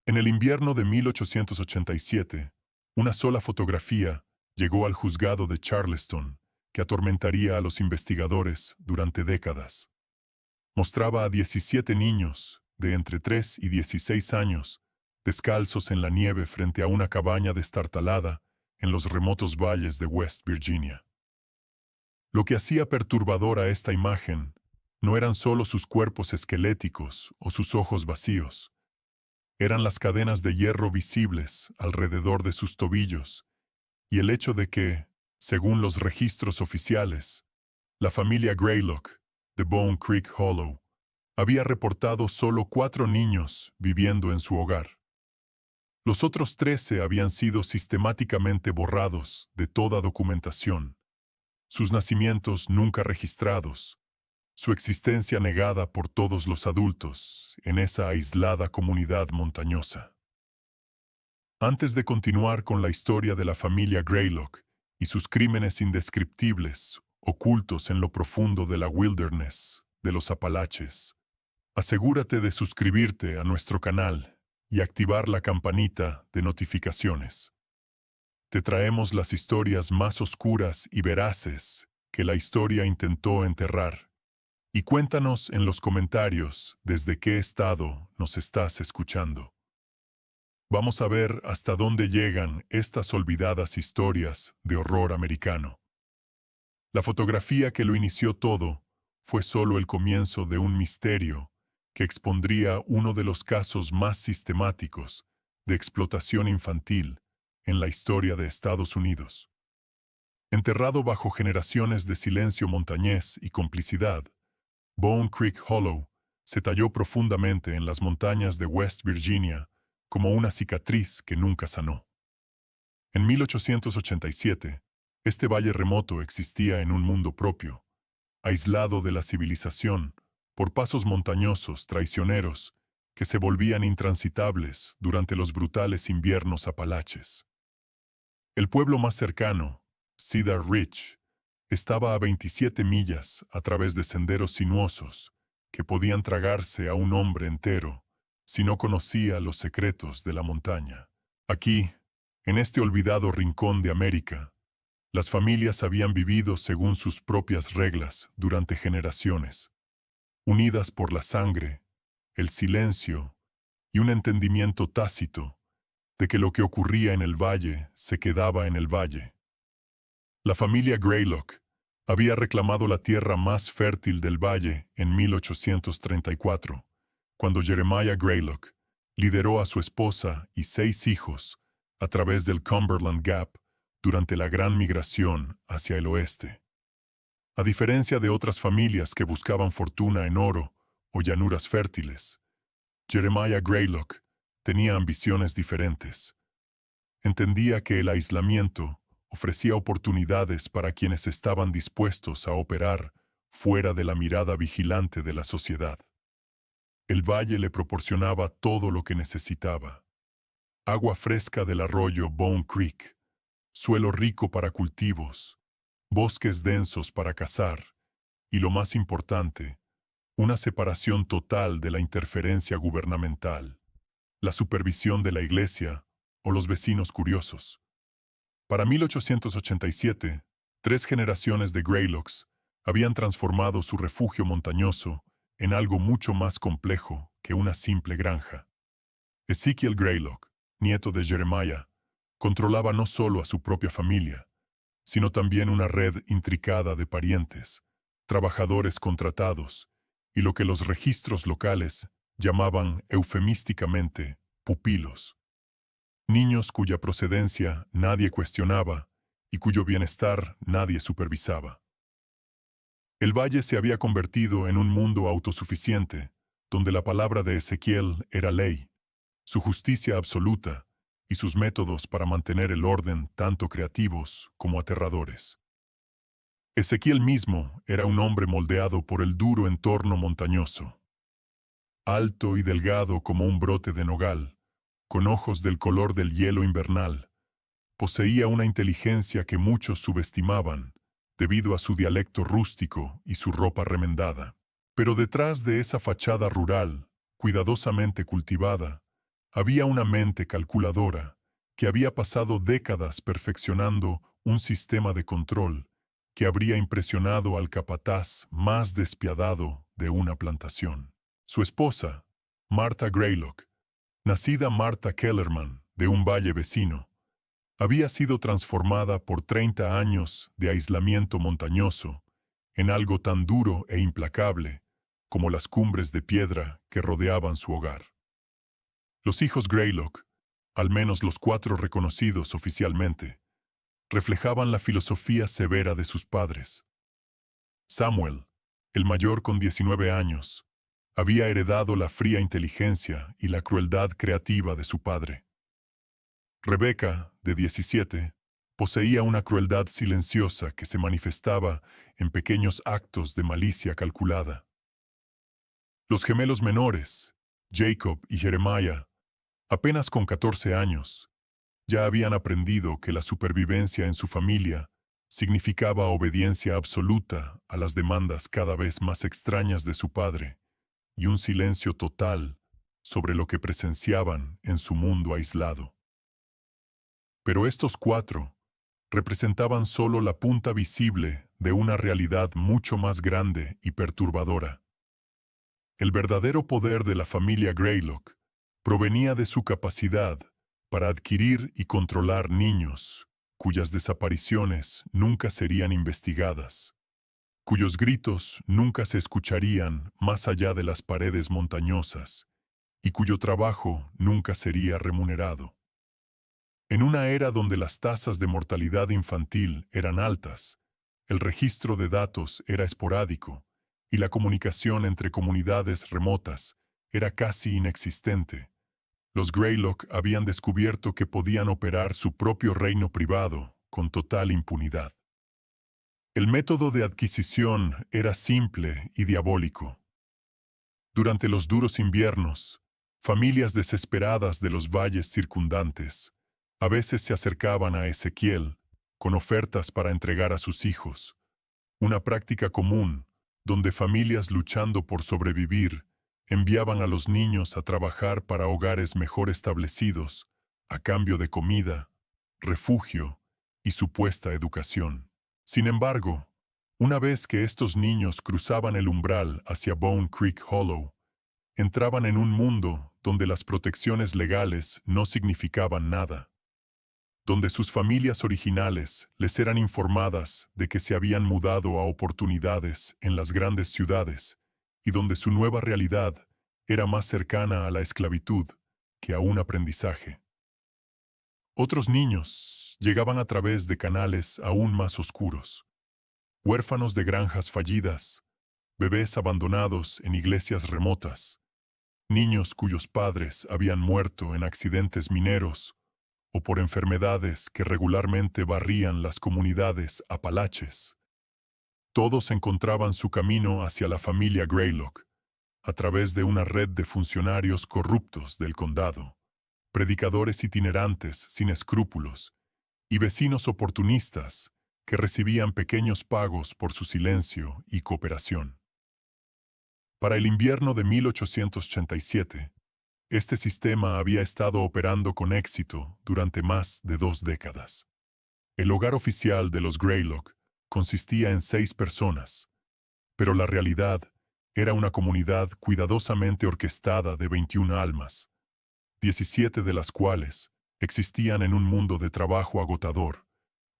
En el invierno de 1887, una sola fotografía llegó al juzgado de Charleston, que atormentaría a los investigadores durante décadas. Mostraba a 17 niños, de entre 3 y 16 años, descalzos en la nieve frente a una cabaña destartalada en los remotos valles de West Virginia. Lo que hacía perturbadora esta imagen no eran solo sus cuerpos esqueléticos o sus ojos vacíos, eran las cadenas de hierro visibles alrededor de sus tobillos y el hecho de que, según los registros oficiales, la familia Greylock, de Bone Creek Hollow, había reportado solo 4 niños viviendo en su hogar. Los otros 13 habían sido sistemáticamente borrados de toda documentación, sus nacimientos nunca registrados, su existencia negada por todos los adultos en esa aislada comunidad montañosa. Antes de continuar con la historia de la familia Greylock y sus crímenes indescriptibles, ocultos en lo profundo de la wilderness de los Apalaches, asegúrate de suscribirte a nuestro canal y activar la campanita de notificaciones. Te traemos las historias más oscuras y veraces que la historia intentó enterrar. Y cuéntanos en los comentarios desde qué estado nos estás escuchando. Vamos a ver hasta dónde llegan estas olvidadas historias de horror americano. La fotografía que lo inició todo fue solo el comienzo de un misterio que expondría uno de los casos más sistemáticos de explotación infantil en la historia de Estados Unidos. Enterrado bajo generaciones de silencio montañés y complicidad, Bone Creek Hollow se talló profundamente en las montañas de West Virginia como una cicatriz que nunca sanó. En 1887, este valle remoto existía en un mundo propio, aislado de la civilización por pasos montañosos traicioneros que se volvían intransitables durante los brutales inviernos apalaches. El pueblo más cercano, Cedar Ridge, estaba a 27 millas a través de senderos sinuosos que podían tragarse a un hombre entero si no conocía los secretos de la montaña. Aquí, en este olvidado rincón de América, las familias habían vivido según sus propias reglas durante generaciones, unidas por la sangre, el silencio y un entendimiento tácito de que lo que ocurría en el valle se quedaba en el valle. La familia Greylock había reclamado la tierra más fértil del valle en 1834, cuando Jeremiah Greylock lideró a su esposa y 6 hijos a través del Cumberland Gap durante la gran migración hacia el oeste. A diferencia de otras familias que buscaban fortuna en oro o llanuras fértiles, Jeremiah Greylock tenía ambiciones diferentes. Entendía que el aislamiento ofrecía oportunidades para quienes estaban dispuestos a operar fuera de la mirada vigilante de la sociedad. El valle le proporcionaba todo lo que necesitaba: agua fresca del arroyo Bone Creek, suelo rico para cultivos, bosques densos para cazar y, lo más importante, una separación total de la interferencia gubernamental, la supervisión de la iglesia o los vecinos curiosos. Para 1887, 3 generaciones de Greylocks habían transformado su refugio montañoso en algo mucho más complejo que una simple granja. Ezekiel Greylock, nieto de Jeremiah, controlaba no solo a su propia familia, sino también una red intricada de parientes, trabajadores contratados y lo que los registros locales llamaban eufemísticamente pupilos. Niños cuya procedencia nadie cuestionaba y cuyo bienestar nadie supervisaba. El valle se había convertido en un mundo autosuficiente, donde la palabra de Ezequiel era ley, su justicia absoluta y sus métodos para mantener el orden tanto creativos como aterradores. Ezequiel mismo era un hombre moldeado por el duro entorno montañoso. Alto y delgado como un brote de nogal, con ojos del color del hielo invernal, poseía una inteligencia que muchos subestimaban debido a su dialecto rústico y su ropa remendada. Pero detrás de esa fachada rural, cuidadosamente cultivada, Había una mente calculadora que había pasado décadas perfeccionando un sistema de control que habría impresionado al capataz más despiadado de una plantación. Su esposa, Martha Greylock, nacida Martha Kellerman de un valle vecino, había sido transformada por 30 años de aislamiento montañoso en algo tan duro e implacable como las cumbres de piedra que rodeaban su hogar. Los hijos Greylock, al menos los 4 reconocidos oficialmente, reflejaban la filosofía severa de sus padres. Samuel, el mayor con 19 años, había heredado la fría inteligencia y la crueldad creativa de su padre. Rebecca, de 17, poseía una crueldad silenciosa que se manifestaba en pequeños actos de malicia calculada. Los gemelos menores, Jacob y Jeremiah, apenas con 14 años, ya habían aprendido que la supervivencia en su familia significaba obediencia absoluta a las demandas cada vez más extrañas de su padre y un silencio total sobre lo que presenciaban en su mundo aislado. Pero estos 4 representaban solo la punta visible de una realidad mucho más grande y perturbadora. El verdadero poder de la familia Greylock provenía de su capacidad para adquirir y controlar niños cuyas desapariciones nunca serían investigadas, cuyos gritos nunca se escucharían más allá de las paredes montañosas y cuyo trabajo nunca sería remunerado. En una era donde las tasas de mortalidad infantil eran altas, el registro de datos era esporádico y la comunicación entre comunidades remotas era casi inexistente, los Greylock habían descubierto que podían operar su propio reino privado con total impunidad. El método de adquisición era simple y diabólico. Durante los duros inviernos, familias desesperadas de los valles circundantes a veces se acercaban a Ezequiel con ofertas para entregar a sus hijos, una práctica común donde familias luchando por sobrevivir enviaban a los niños a trabajar para hogares mejor establecidos, a cambio de comida, refugio y supuesta educación. Sin embargo, una vez que estos niños cruzaban el umbral hacia Bone Creek Hollow, entraban en un mundo donde las protecciones legales no significaban nada, donde sus familias originales les eran informadas de que se habían mudado a oportunidades en las grandes ciudades y donde su nueva realidad era más cercana a la esclavitud que a un aprendizaje. Otros niños llegaban a través de canales aún más oscuros, huérfanos de granjas fallidas, bebés abandonados en iglesias remotas, niños cuyos padres habían muerto en accidentes mineros o por enfermedades que regularmente barrían las comunidades apalaches. Todos encontraban su camino hacia la familia Greylock a través de una red de funcionarios corruptos del condado, predicadores itinerantes sin escrúpulos y vecinos oportunistas que recibían pequeños pagos por su silencio y cooperación. Para el invierno de 1887, este sistema había estado operando con éxito durante más de 2 décadas. El hogar oficial de los Greylock consistía en 6 personas, pero la realidad era una comunidad cuidadosamente orquestada de 21 almas, 17 de las cuales existían en un mundo de trabajo agotador,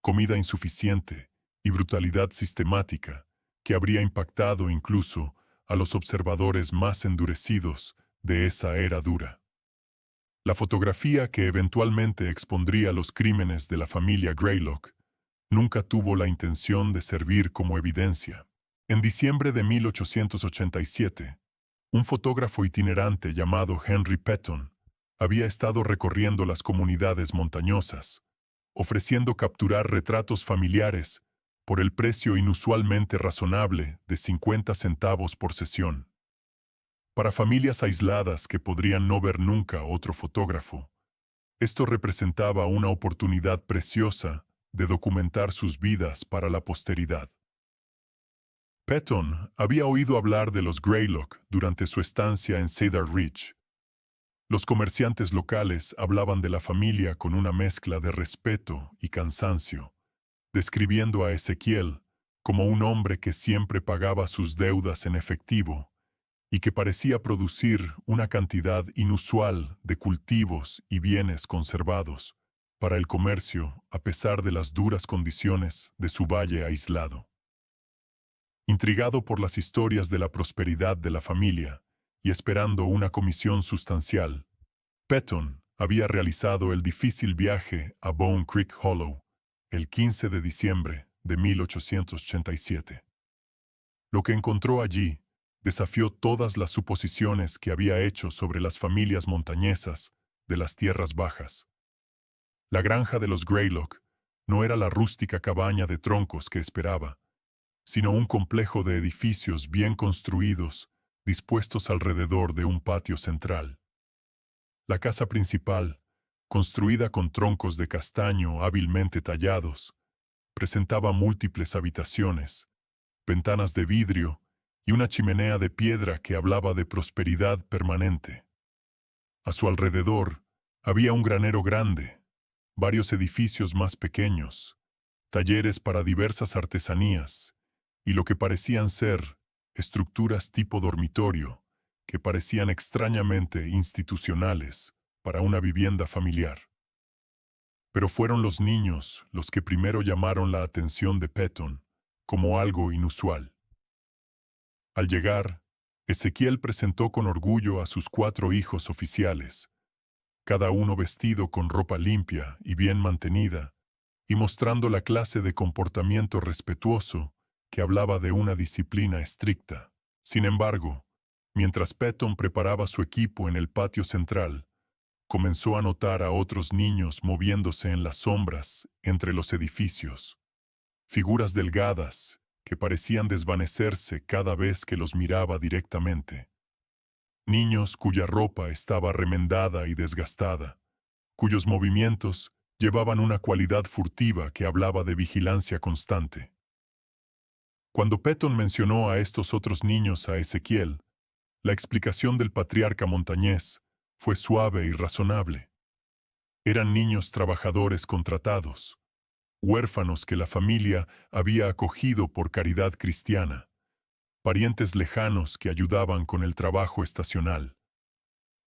comida insuficiente y brutalidad sistemática que habría impactado incluso a los observadores más endurecidos de esa era dura. La fotografía que eventualmente expondría los crímenes de la familia Greylock nunca tuvo la intención de servir como evidencia. En diciembre de 1887, un fotógrafo itinerante llamado Henry Petton había estado recorriendo las comunidades montañosas, ofreciendo capturar retratos familiares por el precio inusualmente razonable de 50 centavos por sesión. Para familias aisladas que podrían no ver nunca a otro fotógrafo, esto representaba una oportunidad preciosa de documentar sus vidas para la posteridad. Petton había oído hablar de los Greylock durante su estancia en Cedar Ridge. Los comerciantes locales hablaban de la familia con una mezcla de respeto y cansancio, describiendo a Ezequiel como un hombre que siempre pagaba sus deudas en efectivo y que parecía producir una cantidad inusual de cultivos y bienes conservados para el comercio a pesar de las duras condiciones de su valle aislado. Intrigado por las historias de la prosperidad de la familia y esperando una comisión sustancial, Petton había realizado el difícil viaje a Bone Creek Hollow el 15 de diciembre de 1887. Lo que encontró allí desafió todas las suposiciones que había hecho sobre las familias montañesas de las tierras bajas. La granja de los Greylock no era la rústica cabaña de troncos que esperaba, sino un complejo de edificios bien construidos, dispuestos alrededor de un patio central. La casa principal, construida con troncos de castaño hábilmente tallados, presentaba múltiples habitaciones, ventanas de vidrio y una chimenea de piedra que hablaba de prosperidad permanente. A su alrededor había un granero grande, varios edificios más pequeños, talleres para diversas artesanías y lo que parecían ser estructuras tipo dormitorio que parecían extrañamente institucionales para una vivienda familiar. Pero fueron los niños los que primero llamaron la atención de Petton como algo inusual. Al llegar, Ezequiel presentó con orgullo a sus 4 hijos oficiales, cada uno vestido con ropa limpia y bien mantenida, y mostrando la clase de comportamiento respetuoso que hablaba de una disciplina estricta. Sin embargo, mientras Petton preparaba su equipo en el patio central, comenzó a notar a otros niños moviéndose en las sombras entre los edificios, figuras delgadas que parecían desvanecerse cada vez que los miraba directamente. Niños cuya ropa estaba remendada y desgastada, cuyos movimientos llevaban una cualidad furtiva que hablaba de vigilancia constante. Cuando Petton mencionó a estos otros niños a Ezequiel, la explicación del patriarca montañés fue suave y razonable. Eran niños trabajadores contratados, huérfanos que la familia había acogido por caridad cristiana, parientes lejanos que ayudaban con el trabajo estacional.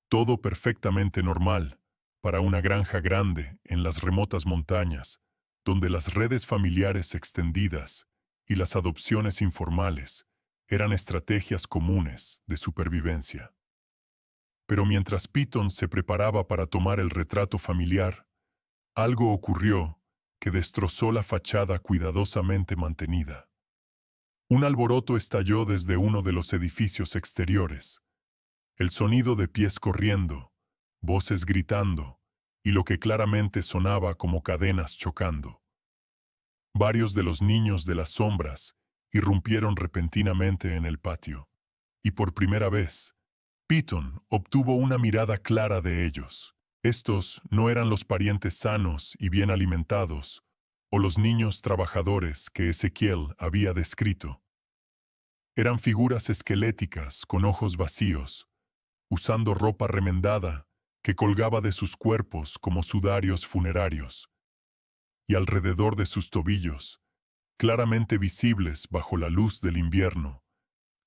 Todo perfectamente normal para una granja grande en las remotas montañas, donde las redes familiares extendidas y las adopciones informales eran estrategias comunes de supervivencia. Pero mientras Petton se preparaba para tomar el retrato familiar, algo ocurrió que destrozó la fachada cuidadosamente mantenida. Un alboroto estalló desde uno de los edificios exteriores. El sonido de pies corriendo, voces gritando, y lo que claramente sonaba como cadenas chocando. Varios de los niños de las sombras irrumpieron repentinamente en el patio, y por primera vez, Petton obtuvo una mirada clara de ellos. Estos no eran los parientes sanos y bien alimentados, o los niños trabajadores que Ezequiel había descrito. Eran figuras esqueléticas con ojos vacíos, usando ropa remendada que colgaba de sus cuerpos como sudarios funerarios, y alrededor de sus tobillos, claramente visibles bajo la luz del invierno,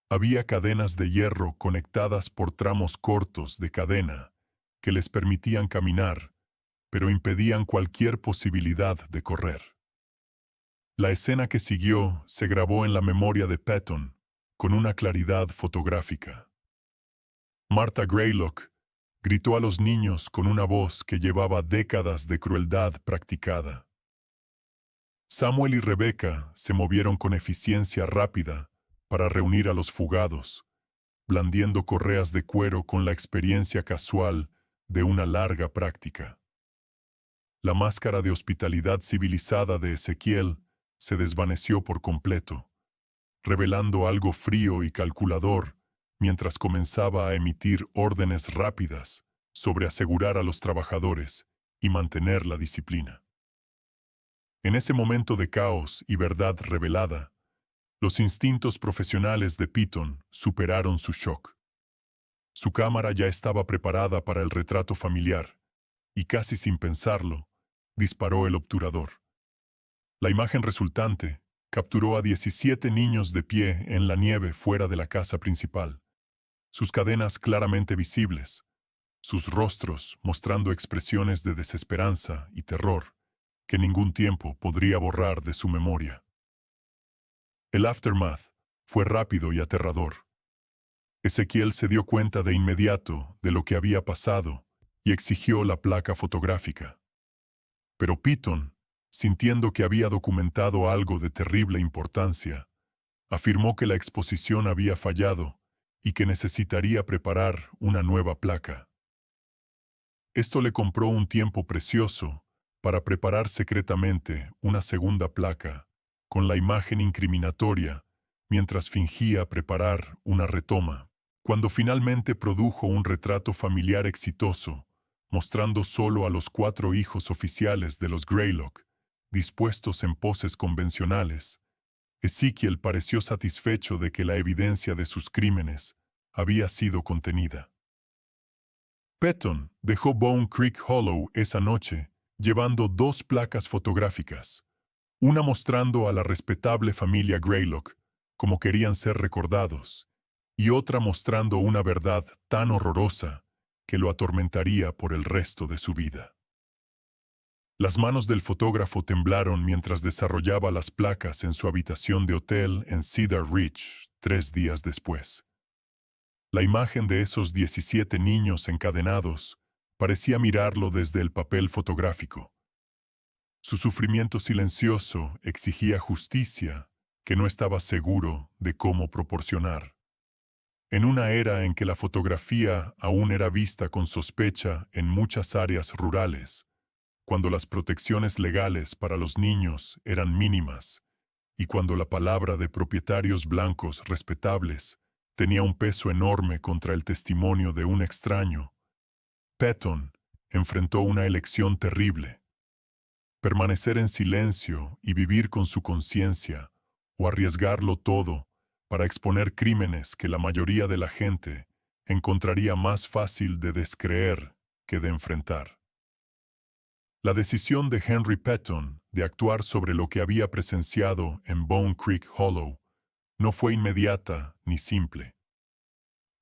había cadenas de hierro conectadas por tramos cortos de cadena que les permitían caminar, pero impedían cualquier posibilidad de correr. La escena que siguió se grabó en la memoria de Petton con una claridad fotográfica. Martha Greylock gritó a los niños con una voz que llevaba décadas de crueldad practicada. Samuel y Rebecca se movieron con eficiencia rápida para reunir a los fugados, blandiendo correas de cuero con la experiencia casual de una larga práctica. La máscara de hospitalidad civilizada de Ezequiel se desvaneció por completo, revelando algo frío y calculador mientras comenzaba a emitir órdenes rápidas sobre asegurar a los trabajadores y mantener la disciplina. En ese momento de caos y verdad revelada, los instintos profesionales de Petton superaron su shock. Su cámara ya estaba preparada para el retrato familiar, y casi sin pensarlo, disparó el obturador. La imagen resultante capturó a 17 niños de pie en la nieve fuera de la casa principal, sus cadenas claramente visibles, sus rostros mostrando expresiones de desesperanza y terror que ningún tiempo podría borrar de su memoria. El aftermath fue rápido y aterrador. Ezequiel se dio cuenta de inmediato de lo que había pasado y exigió la placa fotográfica. Pero Piton, sintiendo que había documentado algo de terrible importancia, afirmó que la exposición había fallado y que necesitaría preparar una nueva placa. Esto le compró un tiempo precioso para preparar secretamente una segunda placa con la imagen incriminatoria mientras fingía preparar una retoma. Cuando finalmente produjo un retrato familiar exitoso, mostrando solo a los 4 hijos oficiales de los Greylock, dispuestos en poses convencionales, Ezequiel pareció satisfecho de que la evidencia de sus crímenes había sido contenida. Patton dejó Bone Creek Hollow esa noche, llevando 2 placas fotográficas, una mostrando a la respetable familia Greylock como querían ser recordados, y otra mostrando una verdad tan horrorosa que lo atormentaría por el resto de su vida. Las manos del fotógrafo temblaron mientras desarrollaba las placas en su habitación de hotel en Cedar Ridge 3 días después. La imagen de esos 17 niños encadenados parecía mirarlo desde el papel fotográfico. Su sufrimiento silencioso exigía justicia que no estaba seguro de cómo proporcionar. En una era en que la fotografía aún era vista con sospecha en muchas áreas rurales, cuando las protecciones legales para los niños eran mínimas y cuando la palabra de propietarios blancos respetables tenía un peso enorme contra el testimonio de un extraño, Patton enfrentó una elección terrible: permanecer en silencio y vivir con su conciencia, o arriesgarlo todo para exponer crímenes que la mayoría de la gente encontraría más fácil de descreer que de enfrentar. La decisión de Henry Patton de actuar sobre lo que había presenciado en Bone Creek Hollow no fue inmediata ni simple.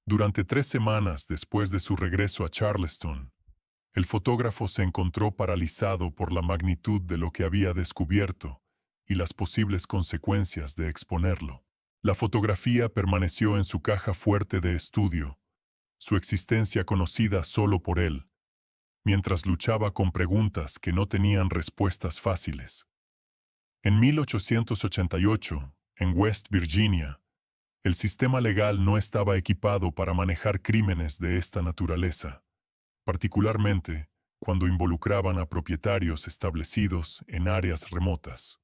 Durante 3 semanas después de su regreso a Charleston, el fotógrafo se encontró paralizado por la magnitud de lo que había descubierto y las posibles consecuencias de exponerlo. La fotografía permaneció en su caja fuerte de estudio, su existencia conocida solo por él, mientras luchaba con preguntas que no tenían respuestas fáciles. En 1888, en West Virginia, el sistema legal no estaba equipado para manejar crímenes de esta naturaleza, particularmente cuando involucraban a propietarios establecidos en áreas remotas.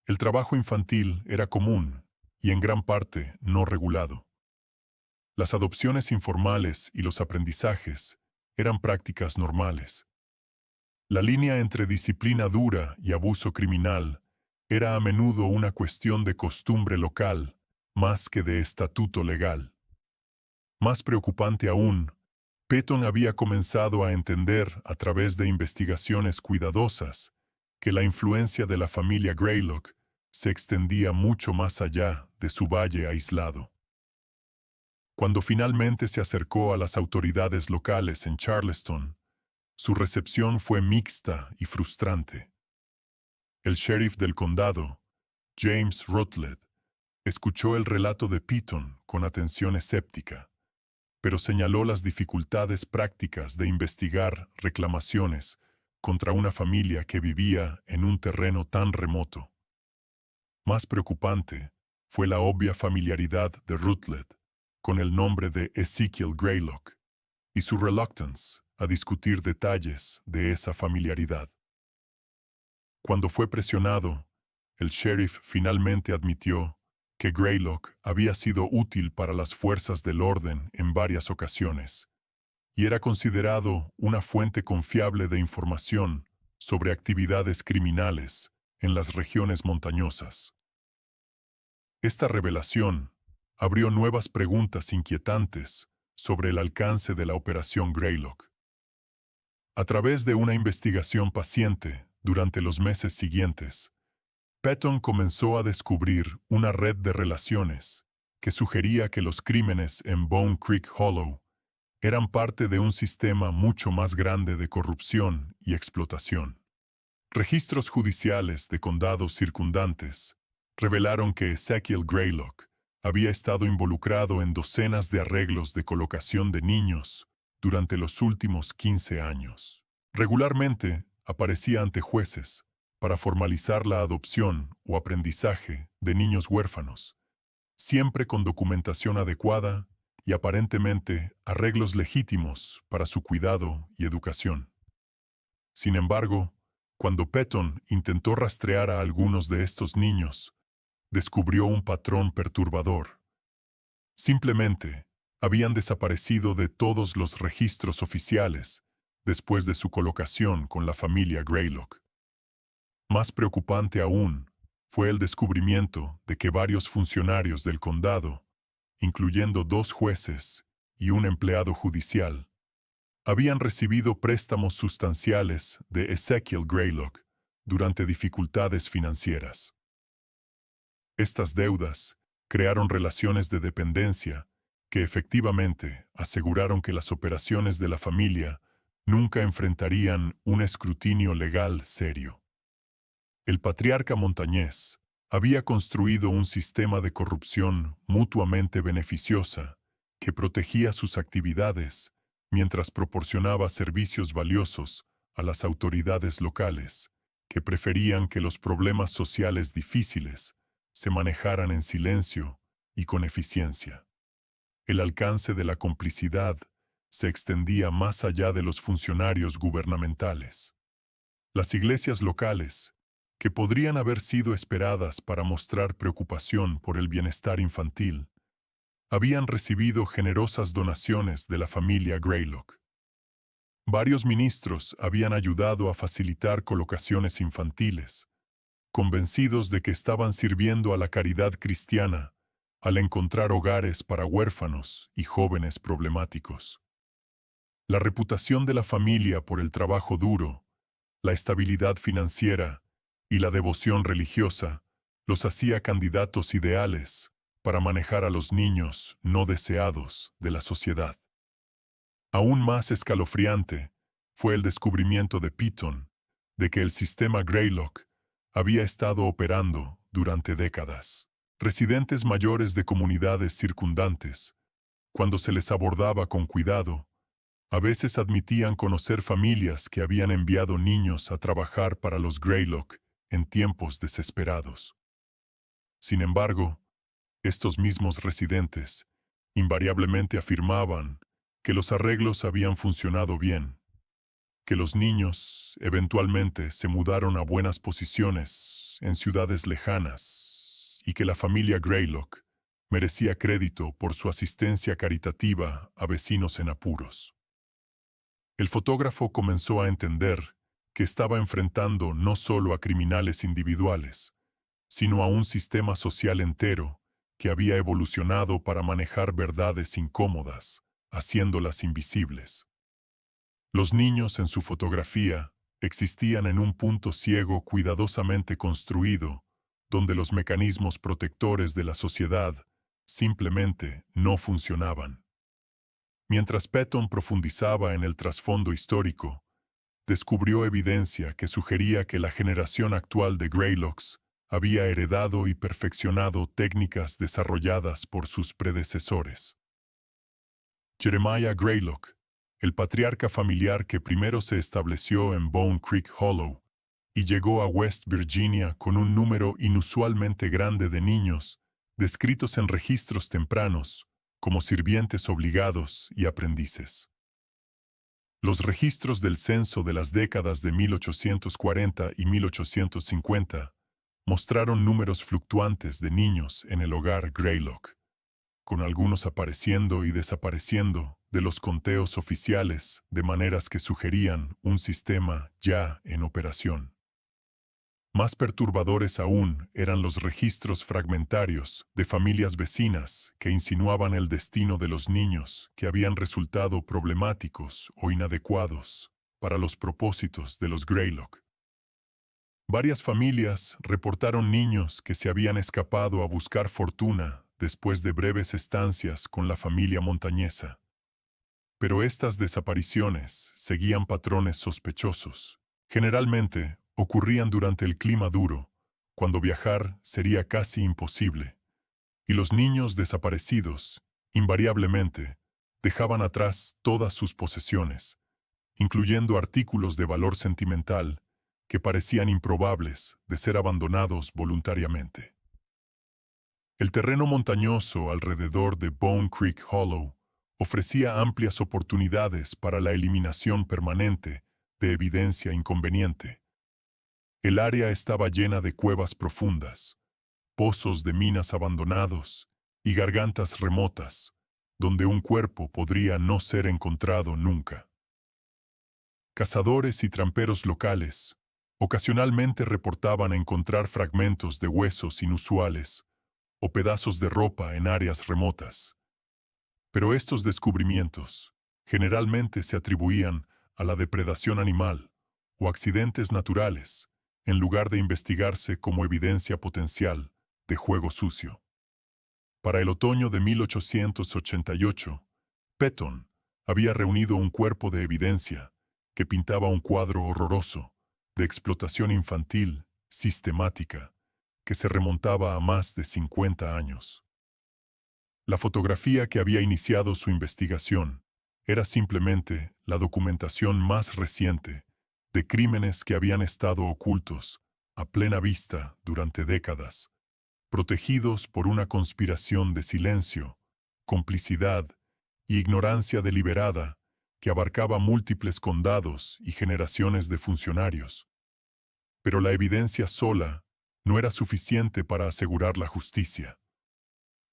El trabajo infantil era común y en gran parte no regulado. Las adopciones informales y los aprendizajes eran prácticas normales. La línea entre disciplina dura y abuso criminal era a menudo una cuestión de costumbre local más que de estatuto legal. Más preocupante aún, Patton había comenzado a entender a través de investigaciones cuidadosas que la influencia de la familia Greylock se extendía mucho más allá de su valle aislado. Cuando finalmente se acercó a las autoridades locales en Charleston, su recepción fue mixta y frustrante. El sheriff del condado, James Rutledge, escuchó el relato de Patton con atención escéptica, pero señaló las dificultades prácticas de investigar reclamaciones contra una familia que vivía en un terreno tan remoto. Más preocupante fue la obvia familiaridad de Rutledge con el nombre de Ezekiel Greylock y su reluctance a discutir detalles de esa familiaridad. Cuando fue presionado, el sheriff finalmente admitió que Greylock había sido útil para las fuerzas del orden en varias ocasiones y era considerado una fuente confiable de información sobre actividades criminales en las regiones montañosas. Esta revelación abrió nuevas preguntas inquietantes sobre el alcance de la Operación Greylock. A través de una investigación paciente durante los meses siguientes, Patton comenzó a descubrir una red de relaciones que sugería que los crímenes en Bone Creek Hollow eran parte de un sistema mucho más grande de corrupción y explotación. Registros judiciales de condados circundantes revelaron que Ezekiel Greylock había estado involucrado en docenas de arreglos de colocación de niños durante los últimos 15 años. Regularmente aparecía ante jueces para formalizar la adopción o aprendizaje de niños huérfanos, siempre con documentación adecuada y aparentemente arreglos legítimos para su cuidado y educación. Sin embargo, cuando Patton intentó rastrear a algunos de estos niños, descubrió un patrón perturbador. Simplemente habían desaparecido de todos los registros oficiales después de su colocación con la familia Greylock. Más preocupante aún fue el descubrimiento de que varios funcionarios del condado, incluyendo 2 jueces y un empleado judicial, habían recibido préstamos sustanciales de Ezekiel Greylock durante dificultades financieras. Estas deudas crearon relaciones de dependencia que efectivamente aseguraron que las operaciones de la familia nunca enfrentarían un escrutinio legal serio. El patriarca montañés había construido un sistema de corrupción mutuamente beneficiosa que protegía sus actividades mientras proporcionaba servicios valiosos a las autoridades locales, que preferían que los problemas sociales difíciles se manejaran en silencio y con eficiencia. El alcance de la complicidad se extendía más allá de los funcionarios gubernamentales. Las iglesias locales, que podrían haber sido esperadas para mostrar preocupación por el bienestar infantil, habían recibido generosas donaciones de la familia Greylock. Varios ministros habían ayudado a facilitar colocaciones infantiles, convencidos de que estaban sirviendo a la caridad cristiana al encontrar hogares para huérfanos y jóvenes problemáticos. La reputación de la familia por el trabajo duro, la estabilidad financiera y la devoción religiosa los hacía candidatos ideales para manejar a los niños no deseados de la sociedad. Aún más escalofriante fue el descubrimiento de Patton de que el sistema Greylock había estado operando durante décadas. Residentes mayores de comunidades circundantes, cuando se les abordaba con cuidado, a veces admitían conocer familias que habían enviado niños a trabajar para los Greylock en tiempos desesperados. Sin embargo, estos mismos residentes invariablemente afirmaban que los arreglos habían funcionado bien, que los niños eventualmente se mudaron a buenas posiciones en ciudades lejanas y que la familia Greylock merecía crédito por su asistencia caritativa a vecinos en apuros. El fotógrafo comenzó a entender que estaba enfrentando no solo a criminales individuales, sino a un sistema social entero que había evolucionado para manejar verdades incómodas, haciéndolas invisibles. Los niños en su fotografía existían en un punto ciego cuidadosamente construido, donde los mecanismos protectores de la sociedad simplemente no funcionaban. Mientras Patton profundizaba en el trasfondo histórico, descubrió evidencia que sugería que la generación actual de Greylocks había heredado y perfeccionado técnicas desarrolladas por sus predecesores. Jeremiah Greylock, el patriarca familiar que primero se estableció en Bone Creek Hollow y llegó a West Virginia con un número inusualmente grande de niños descritos en registros tempranos como sirvientes obligados y aprendices. Los registros del censo de las décadas de 1840 y 1850 mostraron números fluctuantes de niños en el hogar Greylock, con algunos apareciendo y desapareciendo de los conteos oficiales de maneras que sugerían un sistema ya en operación. Más perturbadores aún eran los registros fragmentarios de familias vecinas que insinuaban el destino de los niños que habían resultado problemáticos o inadecuados para los propósitos de los Greylock. Varias familias reportaron niños que se habían escapado a buscar fortuna después de breves estancias con la familia montañesa. Pero estas desapariciones seguían patrones sospechosos. Generalmente, ocurrían durante el clima duro, cuando viajar sería casi imposible, y los niños desaparecidos, invariablemente, dejaban atrás todas sus posesiones, incluyendo artículos de valor sentimental que parecían improbables de ser abandonados voluntariamente. El terreno montañoso alrededor de Bone Creek Hollow ofrecía amplias oportunidades para la eliminación permanente de evidencia inconveniente. El área estaba llena de cuevas profundas, pozos de minas abandonados y gargantas remotas, donde un cuerpo podría no ser encontrado nunca. Cazadores y tramperos locales ocasionalmente reportaban encontrar fragmentos de huesos inusuales o pedazos de ropa en áreas remotas. Pero estos descubrimientos generalmente se atribuían a la depredación animal o accidentes naturales, en lugar de investigarse como evidencia potencial de juego sucio. Para el otoño de 1888, Petton había reunido un cuerpo de evidencia que pintaba un cuadro horroroso de explotación infantil sistemática que se remontaba a más de 50 años. La fotografía que había iniciado su investigación era simplemente la documentación más reciente de crímenes que habían estado ocultos a plena vista durante décadas, protegidos por una conspiración de silencio, complicidad y ignorancia deliberada que abarcaba múltiples condados y generaciones de funcionarios. Pero la evidencia sola no era suficiente para asegurar la justicia.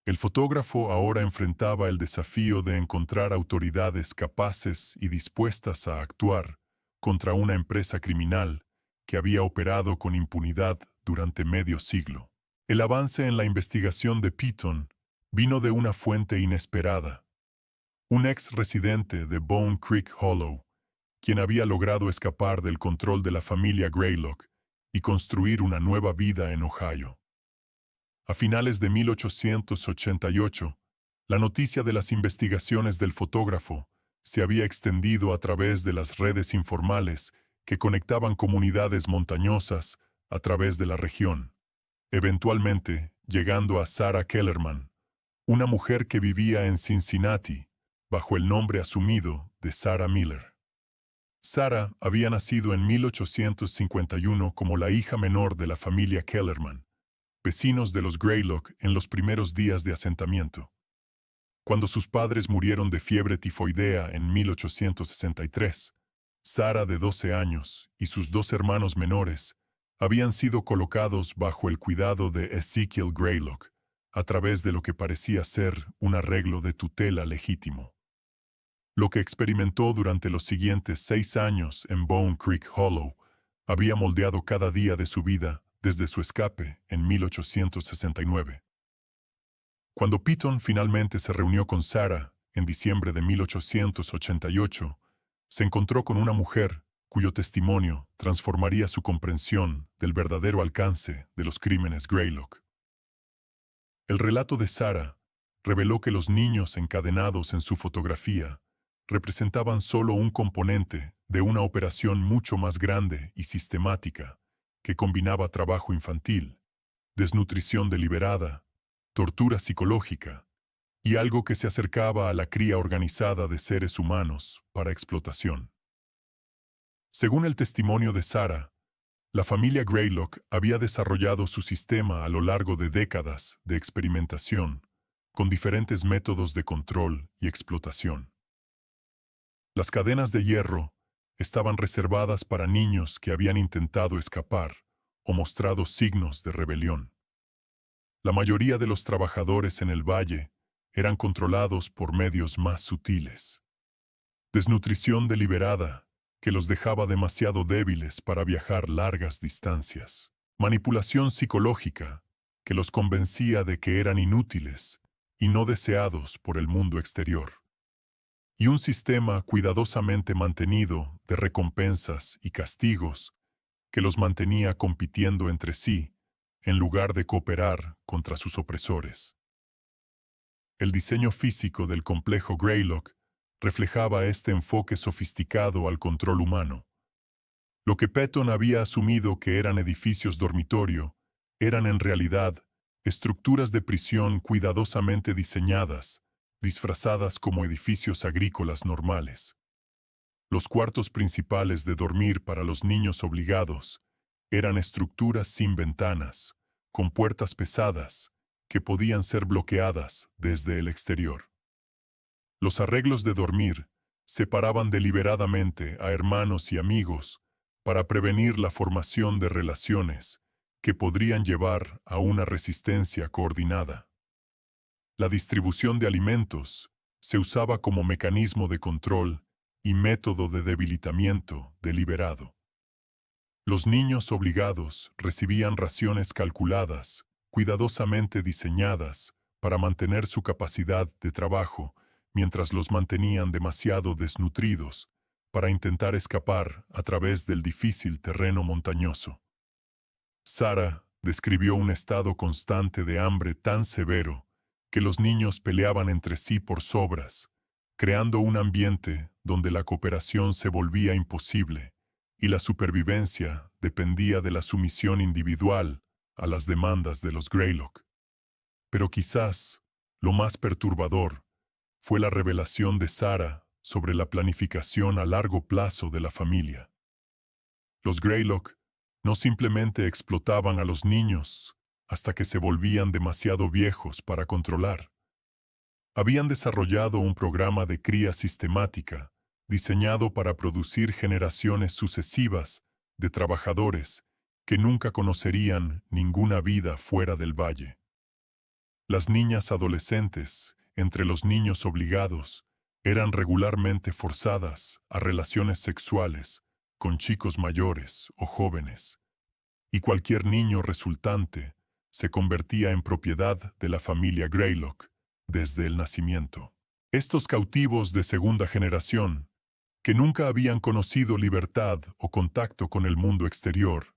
El fotógrafo ahora enfrentaba el desafío de encontrar autoridades capaces y dispuestas a actuar contra una empresa criminal que había operado con impunidad durante medio siglo. El avance en la investigación de Petton vino de una fuente inesperada. Un ex residente de Bone Creek Hollow, quien había logrado escapar del control de la familia Greylock y construir una nueva vida en Ohio. A finales de 1888, la noticia de las investigaciones del fotógrafo se había extendido a través de las redes informales que conectaban comunidades montañosas a través de la región, eventualmente llegando a Sarah Kellerman, una mujer que vivía en Cincinnati bajo el nombre asumido de Sarah Miller. Sarah había nacido en 1851 como la hija menor de la familia Kellerman, vecinos de los Greylock en los primeros días de asentamiento. Cuando sus padres murieron de fiebre tifoidea en 1863, Sarah, de 12 años, y sus dos hermanos menores habían sido colocados bajo el cuidado de Ezekiel Greylock a través de lo que parecía ser un arreglo de tutela legítimo. Lo que experimentó durante los siguientes 6 años en Bone Creek Hollow había moldeado cada día de su vida desde su escape en 1869. Cuando Petton finalmente se reunió con Sarah en diciembre de 1888, se encontró con una mujer cuyo testimonio transformaría su comprensión del verdadero alcance de los crímenes Greylock. El relato de Sarah reveló que los niños encadenados en su fotografía representaban solo un componente de una operación mucho más grande y sistemática que combinaba trabajo infantil, desnutrición deliberada, tortura psicológica y algo que se acercaba a la cría organizada de seres humanos para explotación. Según el testimonio de Sarah, la familia Greylock había desarrollado su sistema a lo largo de décadas de experimentación con diferentes métodos de control y explotación. Las cadenas de hierro estaban reservadas para niños que habían intentado escapar o mostrado signos de rebelión. La mayoría de los trabajadores en el valle eran controlados por medios más sutiles. Desnutrición deliberada que los dejaba demasiado débiles para viajar largas distancias. Manipulación psicológica que los convencía de que eran inútiles y no deseados por el mundo exterior. Y un sistema cuidadosamente mantenido de recompensas y castigos que los mantenía compitiendo entre sí en lugar de cooperar contra sus opresores. El diseño físico del complejo Greylock reflejaba este enfoque sofisticado al control humano. Lo que Patton había asumido que eran edificios dormitorio eran en realidad estructuras de prisión cuidadosamente diseñadas, disfrazadas como edificios agrícolas normales. Los cuartos principales de dormir para los niños obligados eran estructuras sin ventanas, con puertas pesadas, que podían ser bloqueadas desde el exterior. Los arreglos de dormir separaban deliberadamente a hermanos y amigos para prevenir la formación de relaciones que podrían llevar a una resistencia coordinada. La distribución de alimentos se usaba como mecanismo de control y método de debilitamiento deliberado. Los niños obligados recibían raciones calculadas, cuidadosamente diseñadas para mantener su capacidad de trabajo, mientras los mantenían demasiado desnutridos para intentar escapar a través del difícil terreno montañoso. Sarah describió un estado constante de hambre tan severo que los niños peleaban entre sí por sobras, creando un ambiente donde la cooperación se volvía imposible y la supervivencia dependía de la sumisión individual a las demandas de los Greylock. Pero quizás lo más perturbador fue la revelación de Sarah sobre la planificación a largo plazo de la familia. Los Greylock no simplemente explotaban a los niños hasta que se volvían demasiado viejos para controlar. Habían desarrollado un programa de cría sistemática diseñado para producir generaciones sucesivas de trabajadores que nunca conocerían ninguna vida fuera del valle. Las niñas adolescentes, entre los niños obligados, eran regularmente forzadas a relaciones sexuales con chicos mayores o jóvenes, y cualquier niño resultante se convertía en propiedad de la familia Greylock desde el nacimiento. Estos cautivos de segunda generación, que nunca habían conocido libertad o contacto con el mundo exterior,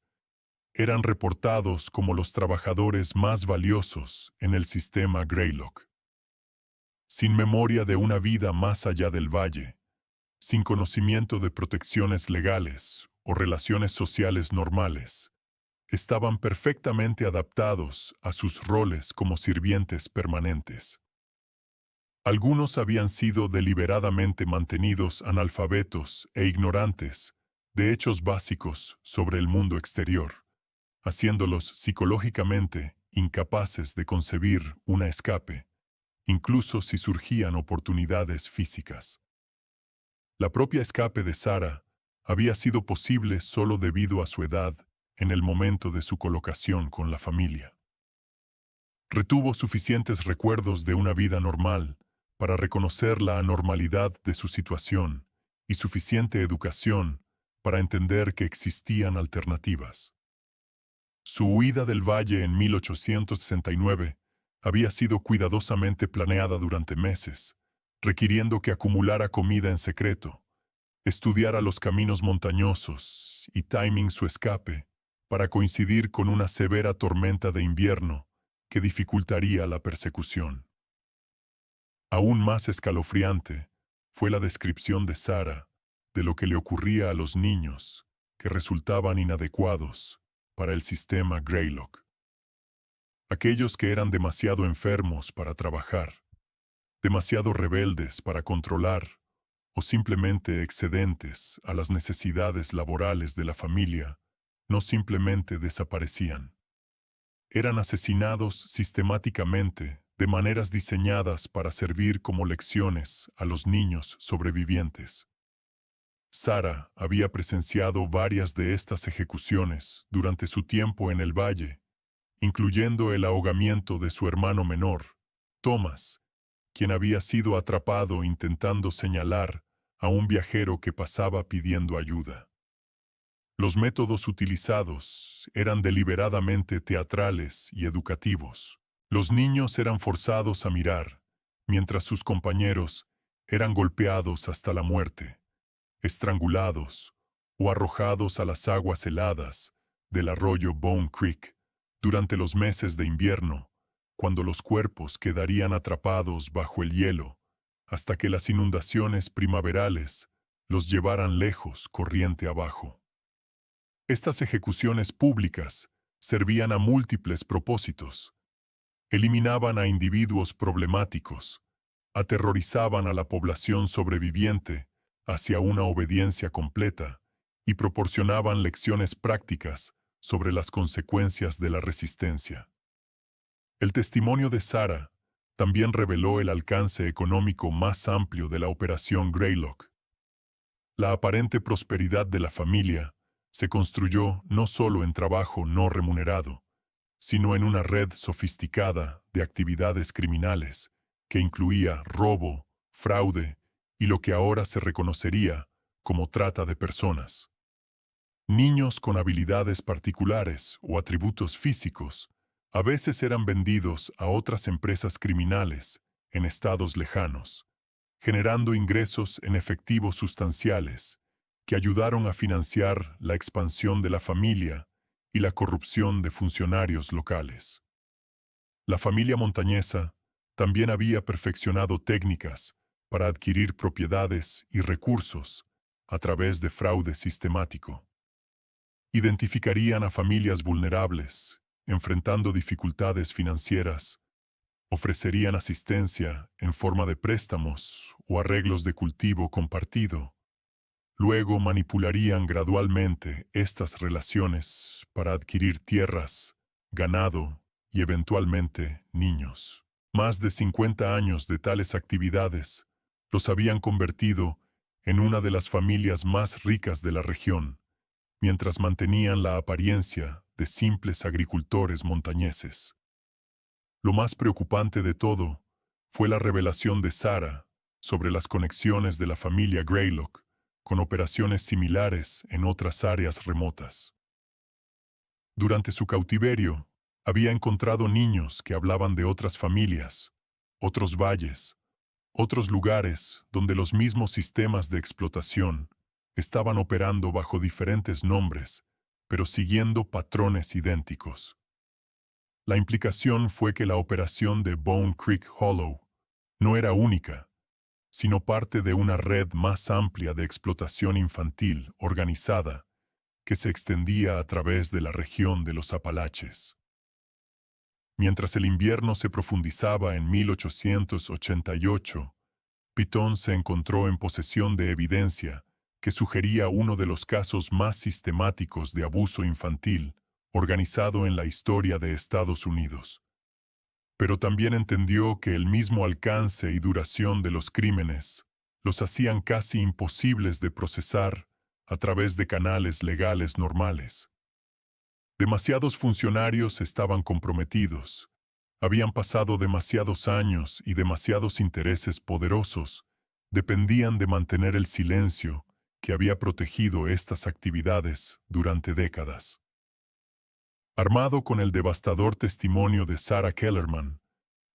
eran reportados como los trabajadores más valiosos en el sistema Greylock. Sin memoria de una vida más allá del valle, sin conocimiento de protecciones legales o relaciones sociales normales, estaban perfectamente adaptados a sus roles como sirvientes permanentes. Algunos habían sido deliberadamente mantenidos analfabetos e ignorantes de hechos básicos sobre el mundo exterior, haciéndolos psicológicamente incapaces de concebir una escape, incluso si surgían oportunidades físicas. La propia escape de Sarah había sido posible solo debido a su edad en el momento de su colocación con la familia. Retuvo suficientes recuerdos de una vida normal para reconocer la anormalidad de su situación y suficiente educación para entender que existían alternativas. Su huida del valle en 1869 había sido cuidadosamente planeada durante meses, requiriendo que acumulara comida en secreto, estudiara los caminos montañosos y timing su escape para coincidir con una severa tormenta de invierno que dificultaría la persecución. Aún más escalofriante fue la descripción de Sarah de lo que le ocurría a los niños que resultaban inadecuados para el sistema Greylock. Aquellos que eran demasiado enfermos para trabajar, demasiado rebeldes para controlar o simplemente excedentes a las necesidades laborales de la familia, no simplemente desaparecían. Eran asesinados sistemáticamente de maneras diseñadas para servir como lecciones a los niños sobrevivientes. Sarah había presenciado varias de estas ejecuciones durante su tiempo en el valle, incluyendo el ahogamiento de su hermano menor, Thomas, quien había sido atrapado intentando señalar a un viajero que pasaba pidiendo ayuda. Los métodos utilizados eran deliberadamente teatrales y educativos. Los niños eran forzados a mirar, mientras sus compañeros eran golpeados hasta la muerte, estrangulados o arrojados a las aguas heladas del arroyo Bone Creek durante los meses de invierno, cuando los cuerpos quedarían atrapados bajo el hielo hasta que las inundaciones primaverales los llevaran lejos corriente abajo. Estas ejecuciones públicas servían a múltiples propósitos. Eliminaban a individuos problemáticos, aterrorizaban a la población sobreviviente hacia una obediencia completa y proporcionaban lecciones prácticas sobre las consecuencias de la resistencia. El testimonio de Sarah también reveló el alcance económico más amplio de la Operación Greylock. La aparente prosperidad de la familia se construyó no solo en trabajo no remunerado, sino en una red sofisticada de actividades criminales que incluía robo, fraude y lo que ahora se reconocería como trata de personas. Niños con habilidades particulares o atributos físicos a veces eran vendidos a otras empresas criminales en estados lejanos, generando ingresos en efectivo sustanciales que ayudaron a financiar la expansión de la familia y la corrupción de funcionarios locales. La familia montañesa también había perfeccionado técnicas para adquirir propiedades y recursos a través de fraude sistemático. Identificarían a familias vulnerables, enfrentando dificultades financieras, ofrecerían asistencia en forma de préstamos o arreglos de cultivo compartido. Luego manipularían gradualmente estas relaciones para adquirir tierras, ganado y eventualmente niños. Más de 50 años de tales actividades los habían convertido en una de las familias más ricas de la región, mientras mantenían la apariencia de simples agricultores montañeses. Lo más preocupante de todo fue la revelación de Sarah sobre las conexiones de la familia Greylock con operaciones similares en otras áreas remotas. Durante su cautiverio, había encontrado niños que hablaban de otras familias, otros valles, otros lugares donde los mismos sistemas de explotación estaban operando bajo diferentes nombres, pero siguiendo patrones idénticos. La implicación fue que la operación de Bone Creek Hollow no era única, sino parte de una red más amplia de explotación infantil organizada que se extendía a través de la región de los Apalaches. Mientras el invierno se profundizaba en 1888, Piton se encontró en posesión de evidencia que sugería uno de los casos más sistemáticos de abuso infantil organizado en la historia de Estados Unidos. Pero también entendió que el mismo alcance y duración de los crímenes los hacían casi imposibles de procesar a través de canales legales normales. Demasiados funcionarios estaban comprometidos, habían pasado demasiados años y demasiados intereses poderosos dependían de mantener el silencio que había protegido estas actividades durante décadas. Armado con el devastador testimonio de Sarah Kellerman,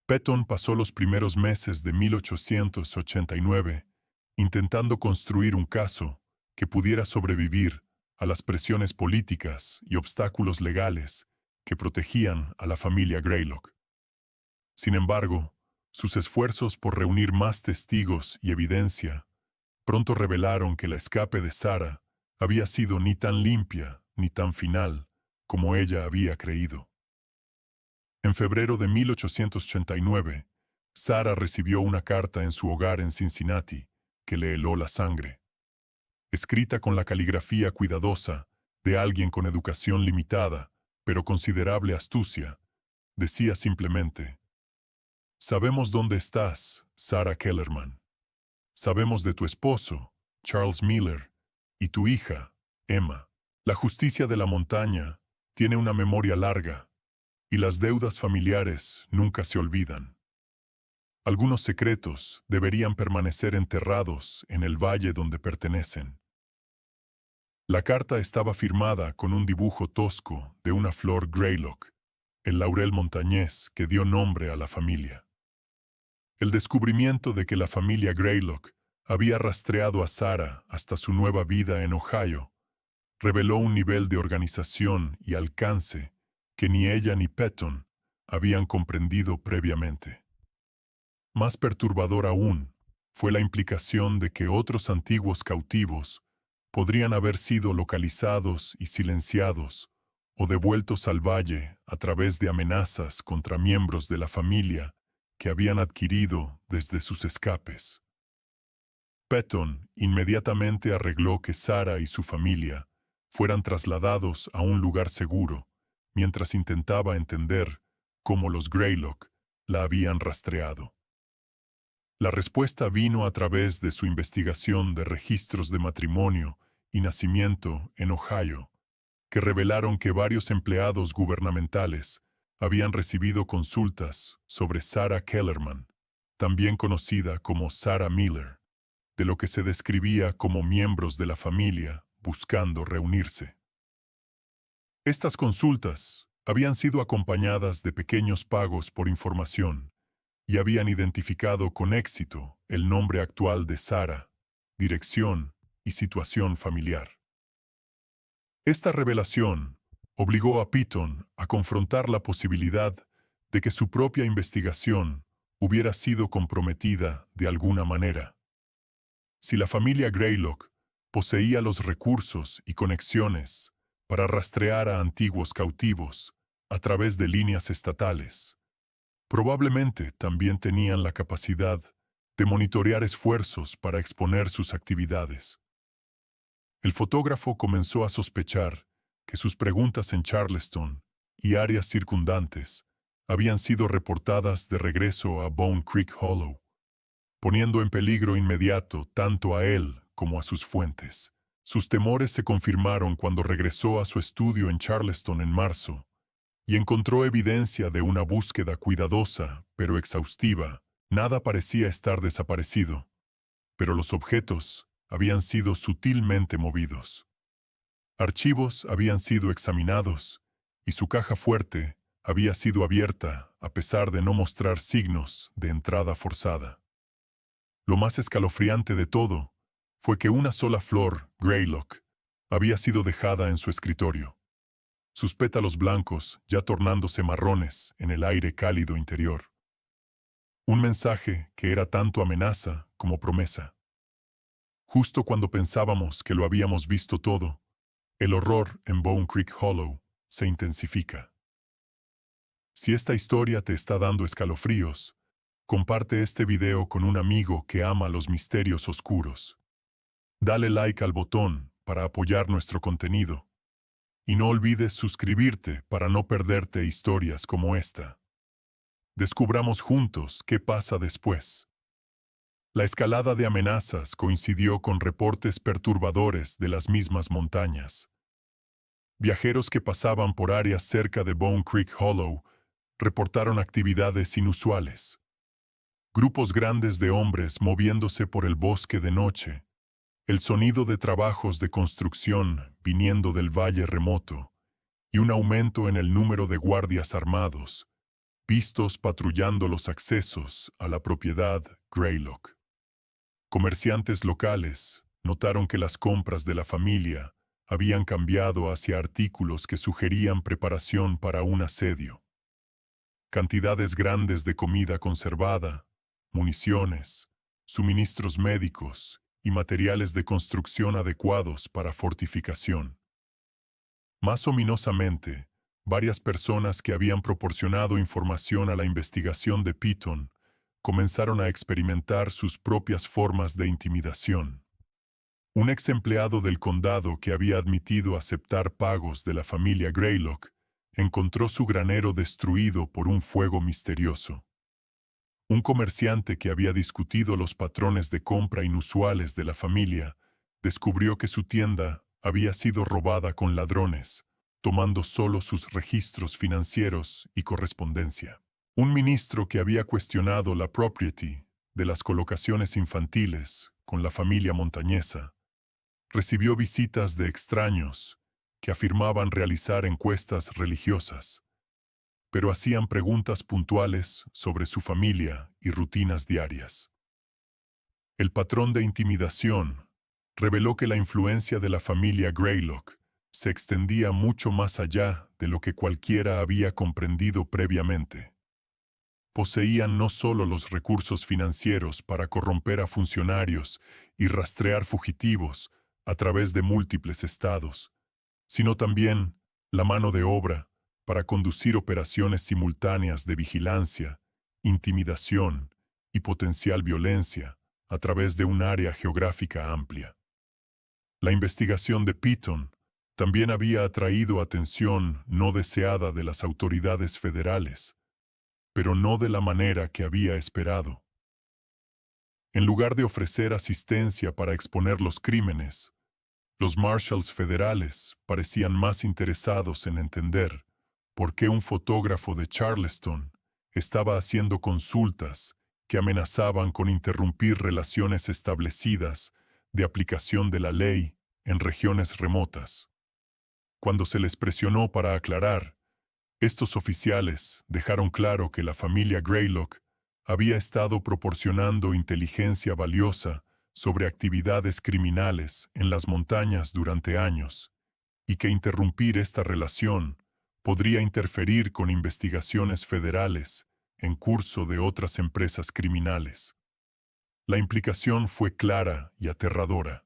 Patton pasó los primeros meses de 1889 intentando construir un caso que pudiera sobrevivir a las presiones políticas y obstáculos legales que protegían a la familia Greylock. Sin embargo, sus esfuerzos por reunir más testigos y evidencia pronto revelaron que la escape de Sarah había sido ni tan limpia ni tan final como ella había creído. En febrero de 1889, Sarah recibió una carta en su hogar en Cincinnati que le heló la sangre. Escrita con la caligrafía cuidadosa de alguien con educación limitada, pero considerable astucia, decía simplemente: «Sabemos dónde estás, Sarah Kellerman. Sabemos de tu esposo, Charles Miller, y tu hija, Emma. La justicia de la montaña tiene una memoria larga, y las deudas familiares nunca se olvidan. Algunos secretos deberían permanecer enterrados en el valle donde pertenecen». La carta estaba firmada con un dibujo tosco de una flor Greylock, el laurel montañés que dio nombre a la familia. El descubrimiento de que la familia Greylock había rastreado a Sarah hasta su nueva vida en Ohio reveló un nivel de organización y alcance que ni ella ni Petton habían comprendido previamente. Más perturbador aún fue la implicación de que otros antiguos cautivos podrían haber sido localizados y silenciados o devueltos al valle a través de amenazas contra miembros de la familia que habían adquirido desde sus escapes. Petton inmediatamente arregló que Sarah y su familia fueran trasladados a un lugar seguro, mientras intentaba entender cómo los Greylock la habían rastreado. La respuesta vino a través de su investigación de registros de matrimonio y nacimiento en Ohio, que revelaron que varios empleados gubernamentales habían recibido consultas sobre Sarah Kellerman, también conocida como Sarah Miller, de lo que se describía como miembros de la familia buscando reunirse. Estas consultas habían sido acompañadas de pequeños pagos por información y habían identificado con éxito el nombre actual de Sarah, dirección y situación familiar. Esta revelación obligó a Petton a confrontar la posibilidad de que su propia investigación hubiera sido comprometida de alguna manera. Si la familia Greylock poseía los recursos y conexiones para rastrear a antiguos cautivos a través de líneas estatales, probablemente también tenían la capacidad de monitorear esfuerzos para exponer sus actividades. El fotógrafo comenzó a sospechar que sus preguntas en Charleston y áreas circundantes habían sido reportadas de regreso a Bone Creek Hollow, poniendo en peligro inmediato tanto a él como a sus fuentes. Sus temores se confirmaron cuando regresó a su estudio en Charleston en marzo y encontró evidencia de una búsqueda cuidadosa pero exhaustiva. Nada parecía estar desaparecido, pero los objetos habían sido sutilmente movidos. Archivos habían sido examinados y su caja fuerte había sido abierta a pesar de no mostrar signos de entrada forzada. Lo más escalofriante de todo fue que una sola flor, Greylock, había sido dejada en su escritorio, sus pétalos blancos ya tornándose marrones en el aire cálido interior. Un mensaje que era tanto amenaza como promesa. Justo cuando pensábamos que lo habíamos visto todo, el horror en Bone Creek Hollow se intensifica. Si esta historia te está dando escalofríos, comparte este video con un amigo que ama los misterios oscuros. Dale like al botón para apoyar nuestro contenido. Y no olvides suscribirte para no perderte historias como esta. Descubramos juntos qué pasa después. La escalada de amenazas coincidió con reportes perturbadores de las mismas montañas. Viajeros que pasaban por áreas cerca de Bone Creek Hollow reportaron actividades inusuales. Grupos grandes de hombres moviéndose por el bosque de noche, el sonido de trabajos de construcción viniendo del valle remoto, y un aumento en el número de guardias armados, vistos patrullando los accesos a la propiedad Greylock. Comerciantes locales notaron que las compras de la familia habían cambiado hacia artículos que sugerían preparación para un asedio. Cantidades grandes de comida conservada, municiones, suministros médicos y materiales de construcción adecuados para fortificación. Más ominosamente, varias personas que habían proporcionado información a la investigación de Petton comenzaron a experimentar sus propias formas de intimidación. Un ex empleado del condado que había admitido aceptar pagos de la familia Greylock encontró su granero destruido por un fuego misterioso. Un comerciante que había discutido los patrones de compra inusuales de la familia descubrió que su tienda había sido robada con ladrones, tomando solo sus registros financieros y correspondencia. Un ministro que había cuestionado la propriety de las colocaciones infantiles con la familia montañesa Recibió visitas de extraños que afirmaban realizar encuestas religiosas, pero hacían preguntas puntuales sobre su familia y rutinas diarias. El patrón de intimidación reveló que la influencia de la familia Greylock se extendía mucho más allá de lo que cualquiera había comprendido previamente. Poseían no solo los recursos financieros para corromper a funcionarios y rastrear fugitivos a través de múltiples estados, sino también la mano de obra para conducir operaciones simultáneas de vigilancia, intimidación y potencial violencia a través de un área geográfica amplia. La investigación de Piton también había atraído atención no deseada de las autoridades federales, pero no de la manera que había esperado. En lugar de ofrecer asistencia para exponer los crímenes, los marshals federales parecían más interesados en entender por qué un fotógrafo de Charleston estaba haciendo consultas que amenazaban con interrumpir relaciones establecidas de aplicación de la ley en regiones remotas. Cuando se les presionó para aclarar, estos oficiales dejaron claro que la familia Greylock había estado proporcionando inteligencia valiosa sobre actividades criminales en las montañas durante años, y que interrumpir esta relación podría interferir con investigaciones federales en curso de otras empresas criminales. La implicación fue clara y aterradora.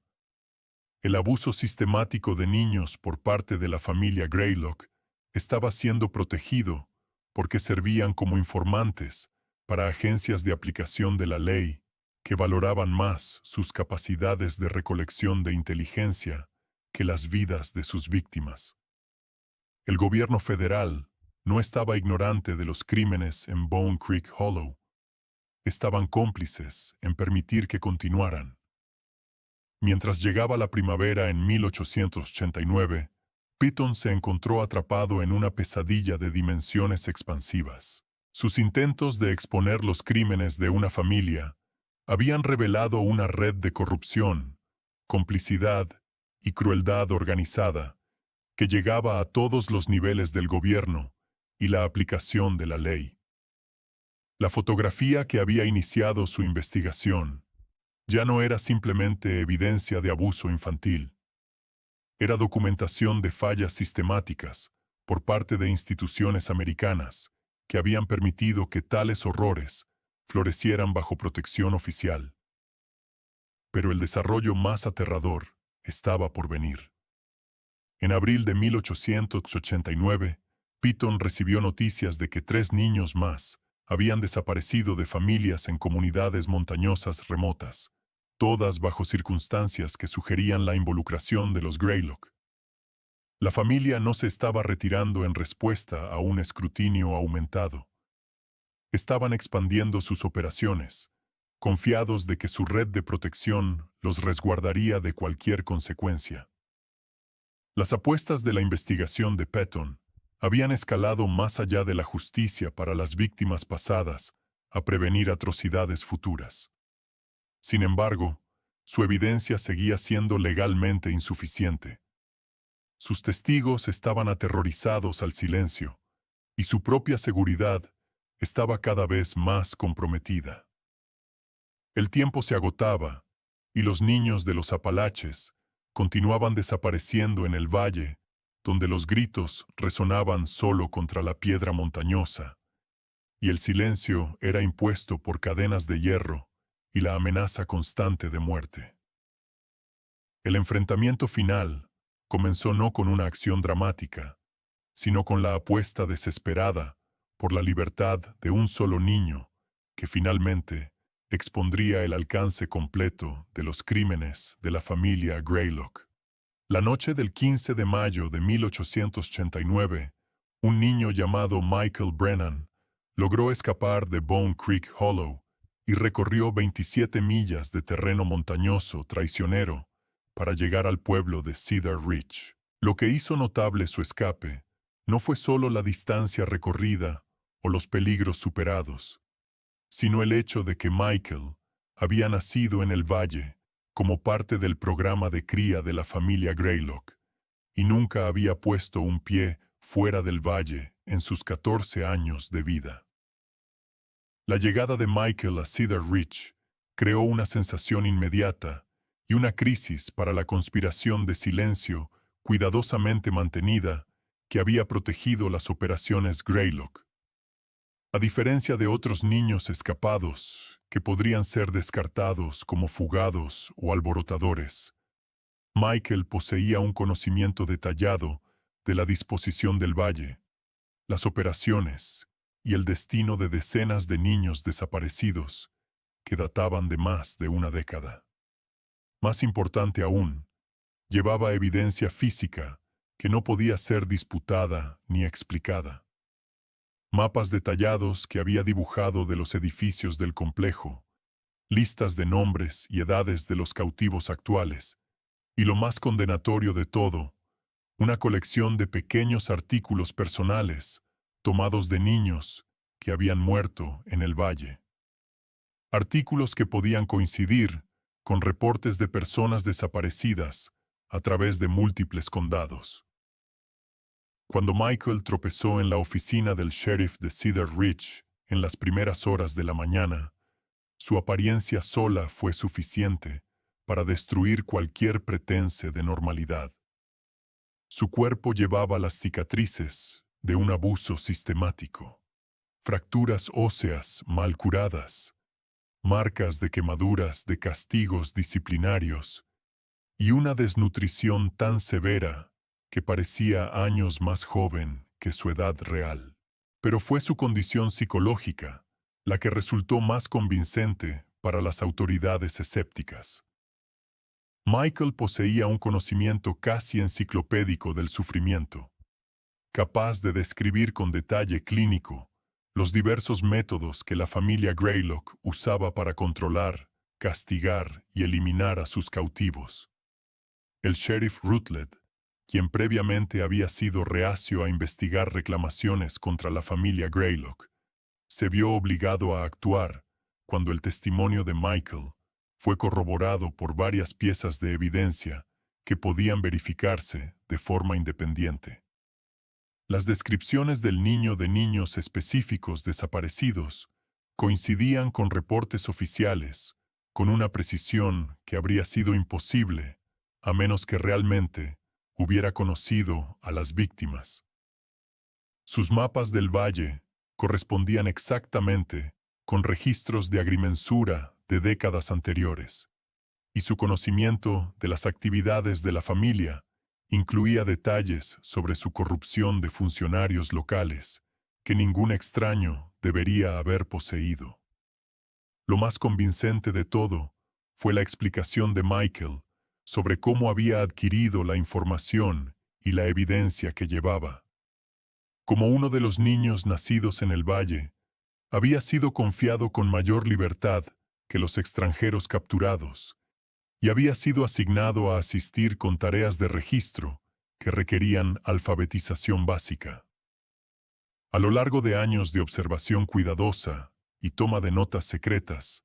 El abuso sistemático de niños por parte de la familia Greylock estaba siendo protegido porque servían como informantes para agencias de aplicación de la ley que valoraban más sus capacidades de recolección de inteligencia que las vidas de sus víctimas. El gobierno federal no estaba ignorante de los crímenes en Bone Creek Hollow. Estaban cómplices en permitir que continuaran. Mientras llegaba la primavera en 1889, Piton se encontró atrapado en una pesadilla de dimensiones expansivas. Sus intentos de exponer los crímenes de una familia habían revelado una red de corrupción, complicidad y crueldad organizada que llegaba a todos los niveles del gobierno y la aplicación de la ley. La fotografía que había iniciado su investigación ya no era simplemente evidencia de abuso infantil. Era documentación de fallas sistemáticas por parte de instituciones americanas que habían permitido que tales horrores florecieran bajo protección oficial. Pero el desarrollo más aterrador estaba por venir. En abril de 1889, Piton recibió noticias de que 3 niños más habían desaparecido de familias en comunidades montañosas remotas, todas bajo circunstancias que sugerían la involucración de los Greylock. La familia no se estaba retirando en respuesta a un escrutinio aumentado. Estaban expandiendo sus operaciones, confiados de que su red de protección los resguardaría de cualquier consecuencia. Las apuestas de la investigación de Piton habían escalado más allá de la justicia para las víctimas pasadas a prevenir atrocidades futuras. Sin embargo, su evidencia seguía siendo legalmente insuficiente. Sus testigos estaban aterrorizados al silencio, y su propia seguridad estaba cada vez más comprometida. El tiempo se agotaba, y los niños de los Apalaches continuaban desapareciendo en el valle, donde los gritos resonaban solo contra la piedra montañosa, y el silencio era impuesto por cadenas de hierro y la amenaza constante de muerte. El enfrentamiento final comenzó no con una acción dramática, sino con la apuesta desesperada por la libertad de un solo niño que finalmente expondría el alcance completo de los crímenes de la familia Greylock. La noche del 15 de mayo de 1889, un niño llamado Michael Brennan logró escapar de Bone Creek Hollow y recorrió 27 millas de terreno montañoso traicionero para llegar al pueblo de Cedar Ridge. Lo que hizo notable su escape no fue solo la distancia recorrida o los peligros superados, sino el hecho de que Michael había nacido en el valle como parte del programa de cría de la familia Greylock, y nunca había puesto un pie fuera del valle en sus 14 años de vida. La llegada de Michael a Cedar Ridge creó una sensación inmediata y una crisis para la conspiración de silencio cuidadosamente mantenida que había protegido las operaciones Greylock. A diferencia de otros niños escapados, que podrían ser descartados como fugados o alborotadores, Michael poseía un conocimiento detallado de la disposición del valle, las operaciones y el destino de decenas de niños desaparecidos que databan de más de una década. Más importante aún, llevaba evidencia física que no podía ser disputada ni explicada. Mapas detallados que había dibujado de los edificios del complejo, listas de nombres y edades de los cautivos actuales, y lo más condenatorio de todo, una colección de pequeños artículos personales tomados de niños que habían muerto en el valle. Artículos que podían coincidir con reportes de personas desaparecidas a través de múltiples condados. Cuando Michael tropezó en la oficina del sheriff de Cedar Ridge en las primeras horas de la mañana, su apariencia sola fue suficiente para destruir cualquier pretense de normalidad. Su cuerpo llevaba las cicatrices de un abuso sistemático, fracturas óseas mal curadas, marcas de quemaduras de castigos disciplinarios y una desnutrición tan severa que parecía años más joven que su edad real. Pero fue su condición psicológica la que resultó más convincente para las autoridades escépticas. Michael poseía un conocimiento casi enciclopédico del sufrimiento, capaz de describir con detalle clínico los diversos métodos que la familia Greylock usaba para controlar, castigar y eliminar a sus cautivos. El sheriff Rutledge, quien previamente había sido reacio a investigar reclamaciones contra la familia Greylock, se vio obligado a actuar cuando el testimonio de Michael fue corroborado por varias piezas de evidencia que podían verificarse de forma independiente. Las descripciones del niño de niños específicos desaparecidos coincidían con reportes oficiales, con una precisión que habría sido imposible a menos que realmente hubiera conocido a las víctimas. Sus mapas del valle correspondían exactamente con registros de agrimensura de décadas anteriores, y su conocimiento de las actividades de la familia incluía detalles sobre su corrupción de funcionarios locales que ningún extraño debería haber poseído. Lo más convincente de todo fue la explicación de Michael sobre cómo había adquirido la información y la evidencia que llevaba. Como uno de los niños nacidos en el valle, había sido confiado con mayor libertad que los extranjeros capturados, y había sido asignado a asistir con tareas de registro que requerían alfabetización básica. A lo largo de años de observación cuidadosa y toma de notas secretas,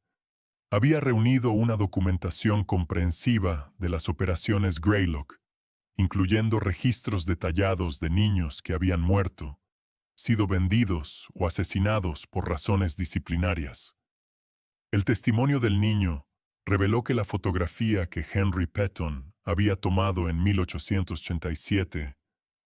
había reunido una documentación comprensiva de las operaciones Greylock, incluyendo registros detallados de niños que habían muerto, sido vendidos o asesinados por razones disciplinarias. El testimonio del niño reveló que la fotografía que Henry Patton había tomado en 1887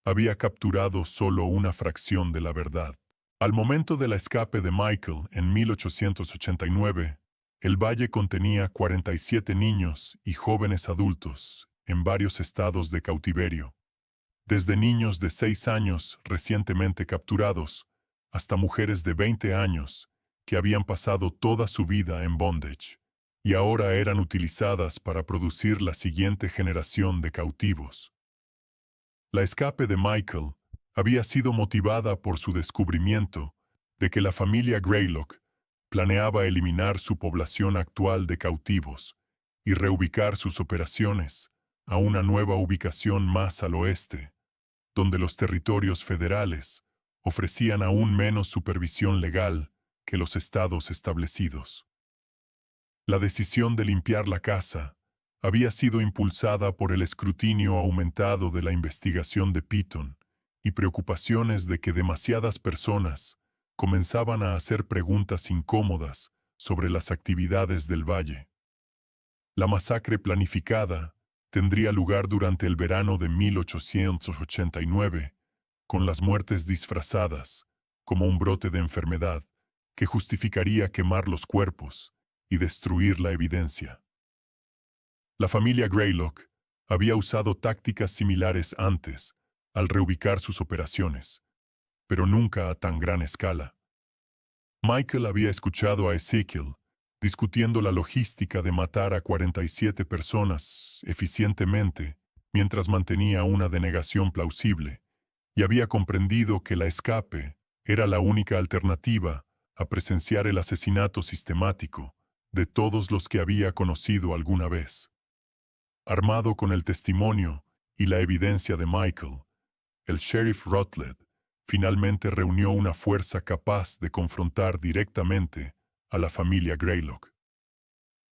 había capturado solo una fracción de la verdad. Al momento del escape de Michael en 1889, el valle contenía 47 niños y jóvenes adultos en varios estados de cautiverio, desde niños de 6 años recientemente capturados hasta mujeres de 20 años que habían pasado toda su vida en bondage y ahora eran utilizadas para producir la siguiente generación de cautivos. La escape de Michael había sido motivada por su descubrimiento de que la familia Greylock planeaba eliminar su población actual de cautivos y reubicar sus operaciones a una nueva ubicación más al oeste, donde los territorios federales ofrecían aún menos supervisión legal que los estados establecidos. La decisión de limpiar la casa había sido impulsada por el escrutinio aumentado de la investigación de Piton y preocupaciones de que demasiadas personas comenzaban a hacer preguntas incómodas sobre las actividades del valle. La masacre planificada tendría lugar durante el verano de 1889, con las muertes disfrazadas como un brote de enfermedad que justificaría quemar los cuerpos y destruir la evidencia. La familia Greylock había usado tácticas similares antes al reubicar sus operaciones, pero nunca a tan gran escala. Michael había escuchado a Ezekiel discutiendo la logística de matar a 47 personas eficientemente mientras mantenía una denegación plausible, y había comprendido que la escape era la única alternativa a presenciar el asesinato sistemático de todos los que había conocido alguna vez. Armado con el testimonio y la evidencia de Michael, el sheriff Rutledge finalmente reunió una fuerza capaz de confrontar directamente a la familia Greylock.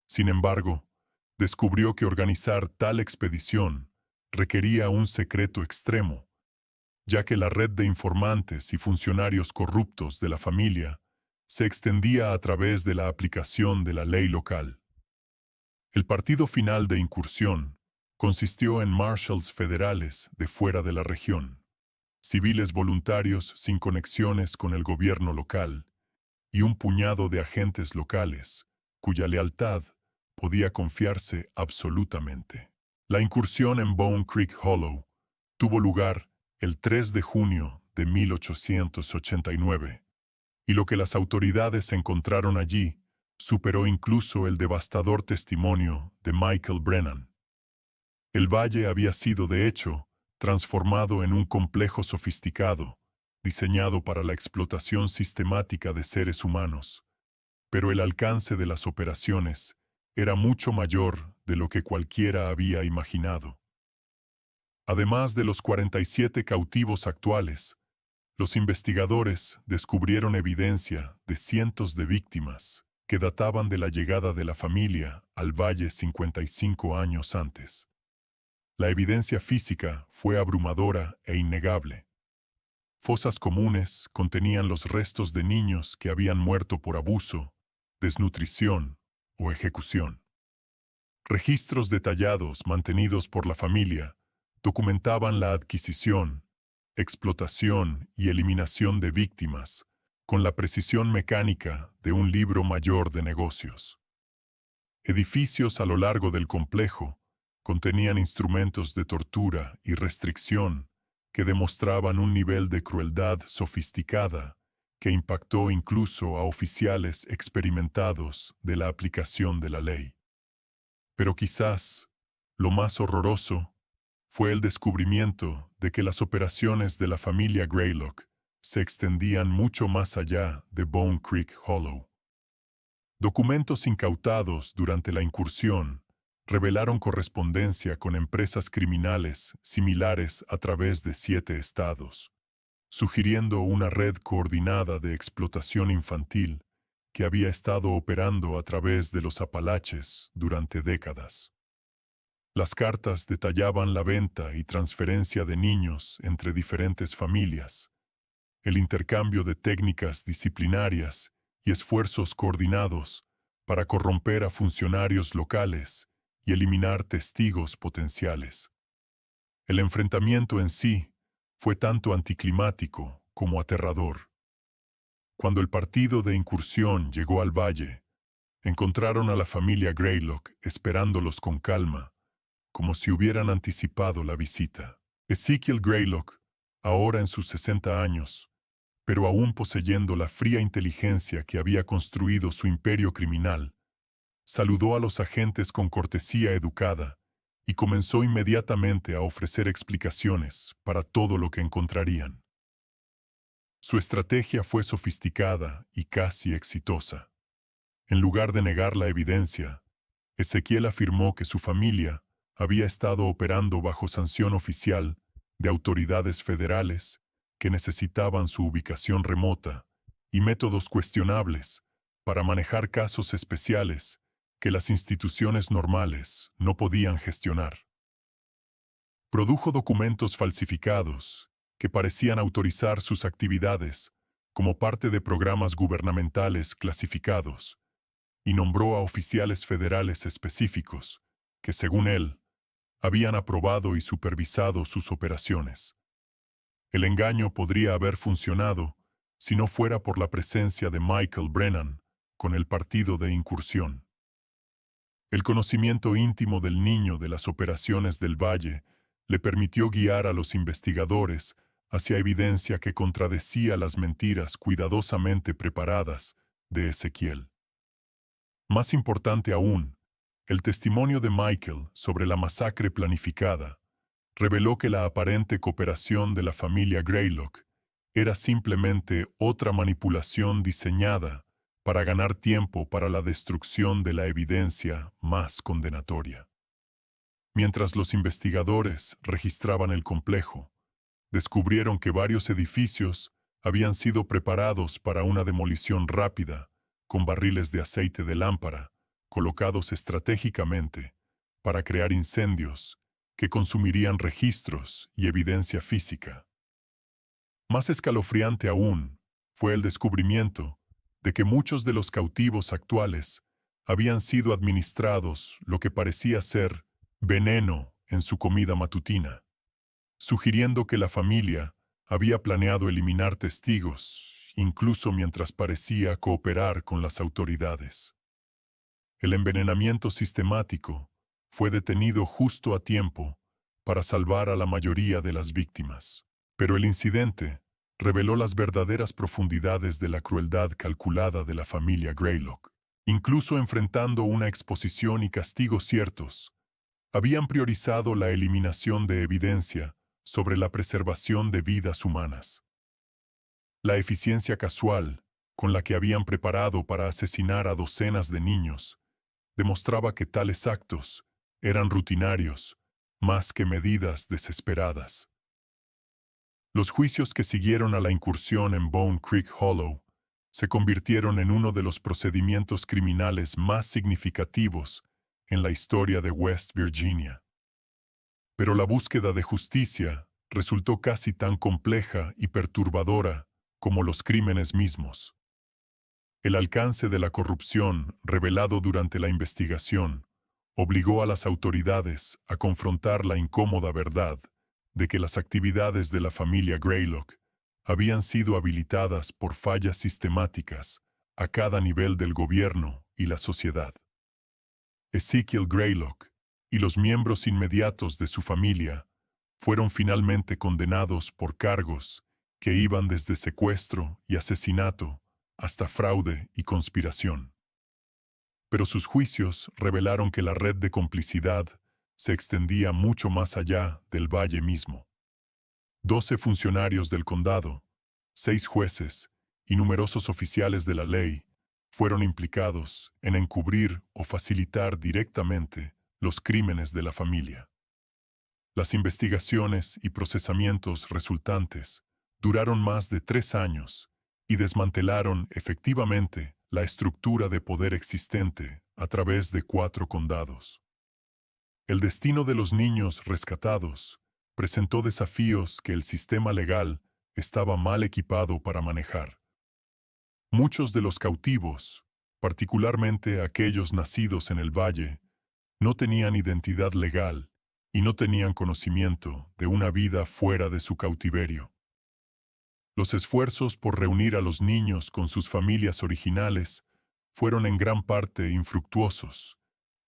Sin embargo, descubrió que organizar tal expedición requería un secreto extremo, ya que la red de informantes y funcionarios corruptos de la familia se extendía a través de la aplicación de la ley local. El partido final de incursión consistió en marshals federales de fuera de la región, civiles voluntarios sin conexiones con el gobierno local y un puñado de agentes locales cuya lealtad podía confiarse absolutamente. La incursión en Bone Creek Hollow tuvo lugar el 3 de junio de 1889, y lo que las autoridades encontraron allí superó incluso el devastador testimonio de Michael Brennan. El valle había sido, de hecho, transformado en un complejo sofisticado, diseñado para la explotación sistemática de seres humanos, pero el alcance de las operaciones era mucho mayor de lo que cualquiera había imaginado. Además de los 47 cautivos actuales, los investigadores descubrieron evidencia de cientos de víctimas que databan de la llegada de la familia al valle 55 años antes. La evidencia física fue abrumadora e innegable. Fosas comunes contenían los restos de niños que habían muerto por abuso, desnutrición o ejecución. Registros detallados mantenidos por la familia documentaban la adquisición, explotación y eliminación de víctimas con la precisión mecánica de un libro mayor de negocios. Edificios a lo largo del complejo contenían instrumentos de tortura y restricción que demostraban un nivel de crueldad sofisticada que impactó incluso a oficiales experimentados de la aplicación de la ley. Pero quizás lo más horroroso fue el descubrimiento de que las operaciones de la familia Greylock se extendían mucho más allá de Bone Creek Hollow. Documentos incautados durante la incursión revelaron correspondencia con empresas criminales similares a través de 7 estados, sugiriendo una red coordinada de explotación infantil que había estado operando a través de los Apalaches durante décadas. Las cartas detallaban la venta y transferencia de niños entre diferentes familias, el intercambio de técnicas disciplinarias y esfuerzos coordinados para corromper a funcionarios locales y eliminar testigos potenciales. El enfrentamiento en sí fue tanto anticlimático como aterrador. Cuando el partido de incursión llegó al valle, encontraron a la familia Greylock esperándolos con calma, como si hubieran anticipado la visita. Ezekiel Greylock, ahora en sus 60 años, pero aún poseyendo la fría inteligencia que había construido su imperio criminal, saludó a los agentes con cortesía educada y comenzó inmediatamente a ofrecer explicaciones para todo lo que encontrarían. Su estrategia fue sofisticada y casi exitosa. En lugar de negar la evidencia, Ezekiel afirmó que su familia había estado operando bajo sanción oficial de autoridades federales que necesitaban su ubicación remota y métodos cuestionables para manejar casos especiales que las instituciones normales no podían gestionar. Produjo documentos falsificados que parecían autorizar sus actividades como parte de programas gubernamentales clasificados y nombró a oficiales federales específicos que, según él, habían aprobado y supervisado sus operaciones. El engaño podría haber funcionado si no fuera por la presencia de Michael Brennan con el partido de incursión. El conocimiento íntimo del niño de las operaciones del Valle le permitió guiar a los investigadores hacia evidencia que contradecía las mentiras cuidadosamente preparadas de Ezequiel. Más importante aún, el testimonio de Michael sobre la masacre planificada reveló que la aparente cooperación de la familia Greylock era simplemente otra manipulación diseñada para ganar tiempo para la destrucción de la evidencia más condenatoria. Mientras los investigadores registraban el complejo, descubrieron que varios edificios habían sido preparados para una demolición rápida con barriles de aceite de lámpara colocados estratégicamente para crear incendios que consumirían registros y evidencia física. Más escalofriante aún fue el descubrimiento de que muchos de los cautivos actuales habían sido administrados lo que parecía ser veneno en su comida matutina, sugiriendo que la familia había planeado eliminar testigos, incluso mientras parecía cooperar con las autoridades. El envenenamiento sistemático fue detenido justo a tiempo para salvar a la mayoría de las víctimas. Pero el incidente reveló las verdaderas profundidades de la crueldad calculada de la familia Greylock. Incluso enfrentando una exposición y castigos ciertos, habían priorizado la eliminación de evidencia sobre la preservación de vidas humanas. La eficiencia casual con la que habían preparado para asesinar a docenas de niños demostraba que tales actos eran rutinarios, más que medidas desesperadas. Los juicios que siguieron a la incursión en Bone Creek Hollow se convirtieron en uno de los procedimientos criminales más significativos en la historia de West Virginia. Pero la búsqueda de justicia resultó casi tan compleja y perturbadora como los crímenes mismos. El alcance de la corrupción revelado durante la investigación obligó a las autoridades a confrontar la incómoda verdad de que las actividades de la familia Greylock habían sido habilitadas por fallas sistemáticas a cada nivel del gobierno y la sociedad. Ezekiel Greylock y los miembros inmediatos de su familia fueron finalmente condenados por cargos que iban desde secuestro y asesinato hasta fraude y conspiración. Pero sus juicios revelaron que la red de complicidad se extendía mucho más allá del valle mismo. 12 funcionarios del condado, 6 jueces y numerosos oficiales de la ley fueron implicados en encubrir o facilitar directamente los crímenes de la familia. Las investigaciones y procesamientos resultantes duraron más de 3 años y desmantelaron efectivamente la estructura de poder existente a través de 4 condados. El destino de los niños rescatados presentó desafíos que el sistema legal estaba mal equipado para manejar. Muchos de los cautivos, particularmente aquellos nacidos en el valle, no tenían identidad legal y no tenían conocimiento de una vida fuera de su cautiverio. Los esfuerzos por reunir a los niños con sus familias originales fueron en gran parte infructuosos,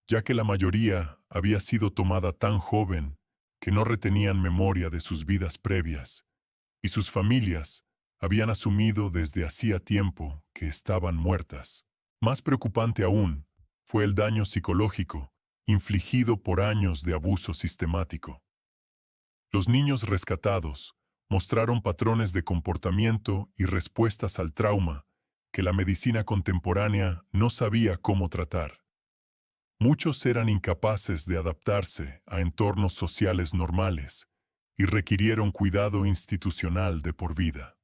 ya que la mayoría había sido tomada tan joven que no retenían memoria de sus vidas previas, y sus familias habían asumido desde hacía tiempo que estaban muertas. Más preocupante aún fue el daño psicológico infligido por años de abuso sistemático. Los niños rescatados mostraron patrones de comportamiento y respuestas al trauma que la medicina contemporánea no sabía cómo tratar. Muchos eran incapaces de adaptarse a entornos sociales normales y requirieron cuidado institucional de por vida.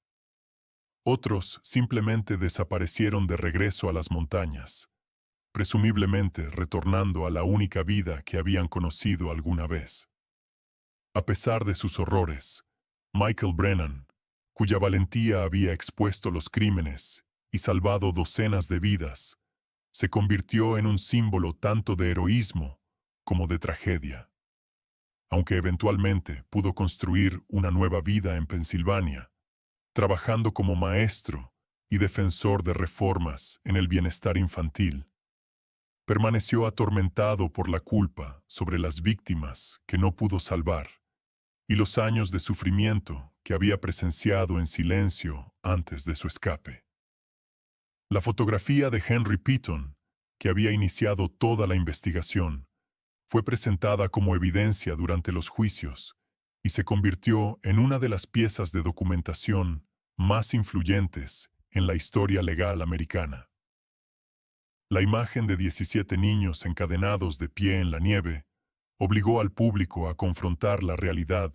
Otros simplemente desaparecieron de regreso a las montañas, presumiblemente retornando a la única vida que habían conocido alguna vez. A pesar de sus horrores, Michael Brennan, cuya valentía había expuesto los crímenes y salvado docenas de vidas, se convirtió en un símbolo tanto de heroísmo como de tragedia. Aunque eventualmente pudo construir una nueva vida en Pensilvania, trabajando como maestro y defensor de reformas en el bienestar infantil, permaneció atormentado por la culpa sobre las víctimas que no pudo salvar y los años de sufrimiento que había presenciado en silencio antes de su escape. La fotografía de Henry Piton, que había iniciado toda la investigación, fue presentada como evidencia durante los juicios y se convirtió en una de las piezas de documentación más influyentes en la historia legal americana. La imagen de 17 niños encadenados de pie en la nieve obligó al público a confrontar la realidad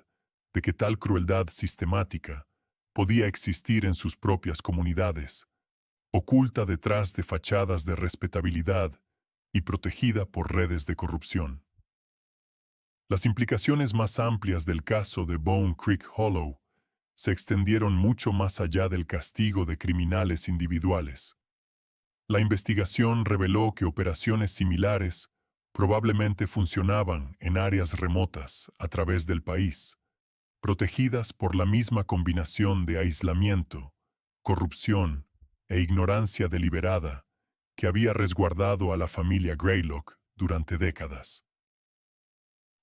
de que tal crueldad sistemática podía existir en sus propias comunidades, oculta detrás de fachadas de respetabilidad y protegida por redes de corrupción. Las implicaciones más amplias del caso de Bone Creek Hollow se extendieron mucho más allá del castigo de criminales individuales. La investigación reveló que operaciones similares probablemente funcionaban en áreas remotas a través del país, protegidas por la misma combinación de aislamiento, corrupción e ignorancia deliberada que había resguardado a la familia Greylock durante décadas.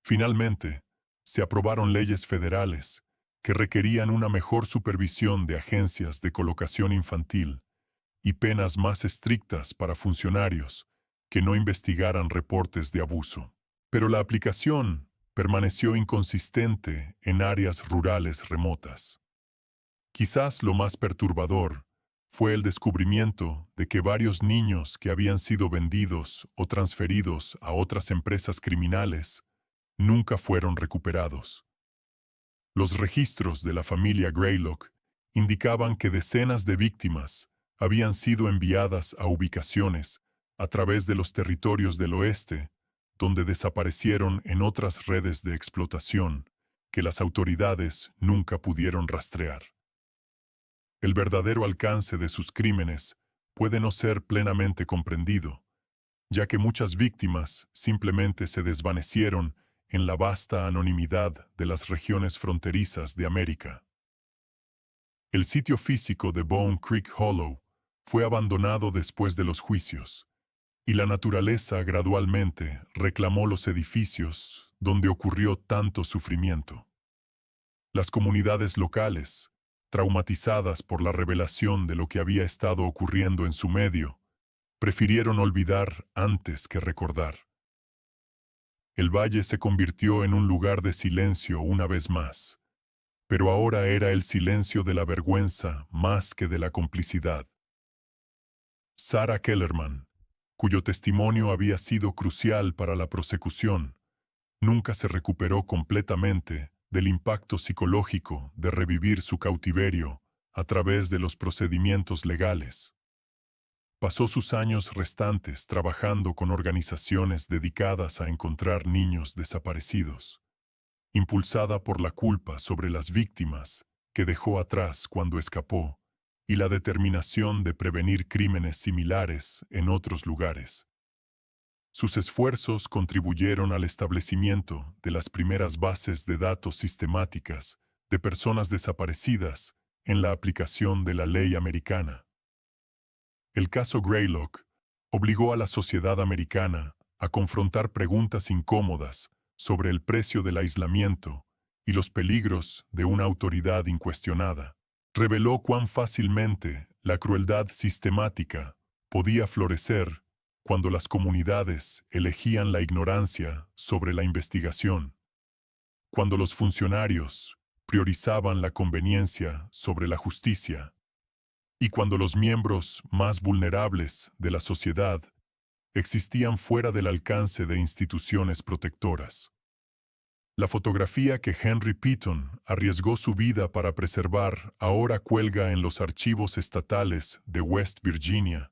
Finalmente, se aprobaron leyes federales que requerían una mejor supervisión de agencias de colocación infantil y penas más estrictas para funcionarios que no investigaran reportes de abuso. Pero la aplicación permaneció inconsistente en áreas rurales remotas. Quizás lo más perturbador fue el descubrimiento de que varios niños que habían sido vendidos o transferidos a otras empresas criminales nunca fueron recuperados. Los registros de la familia Greylock indicaban que decenas de víctimas habían sido enviadas a ubicaciones a través de los territorios del oeste, donde desaparecieron en otras redes de explotación que las autoridades nunca pudieron rastrear. El verdadero alcance de sus crímenes puede no ser plenamente comprendido, ya que muchas víctimas simplemente se desvanecieron en la vasta anonimidad de las regiones fronterizas de América. El sitio físico de Bone Creek Hollow fue abandonado después de los juicios, y la naturaleza gradualmente reclamó los edificios donde ocurrió tanto sufrimiento. Las comunidades locales, traumatizadas por la revelación de lo que había estado ocurriendo en su medio, prefirieron olvidar antes que recordar. El valle se convirtió en un lugar de silencio una vez más, pero ahora era el silencio de la vergüenza más que de la complicidad. Sarah Kellerman, cuyo testimonio había sido crucial para la prosecución, nunca se recuperó completamente del impacto psicológico de revivir su cautiverio a través de los procedimientos legales. Pasó sus años restantes trabajando con organizaciones dedicadas a encontrar niños desaparecidos, impulsada por la culpa sobre las víctimas que dejó atrás cuando escapó y la determinación de prevenir crímenes similares en otros lugares. Sus esfuerzos contribuyeron al establecimiento de las primeras bases de datos sistemáticas de personas desaparecidas en la aplicación de la ley americana. El caso Greylock obligó a la sociedad americana a confrontar preguntas incómodas sobre el precio del aislamiento y los peligros de una autoridad incuestionada. Reveló cuán fácilmente la crueldad sistemática podía florecer cuando las comunidades elegían la ignorancia sobre la investigación, cuando los funcionarios priorizaban la conveniencia sobre la justicia, y cuando los miembros más vulnerables de la sociedad existían fuera del alcance de instituciones protectoras. La fotografía que Henry Piton arriesgó su vida para preservar ahora cuelga en los archivos estatales de West Virginia,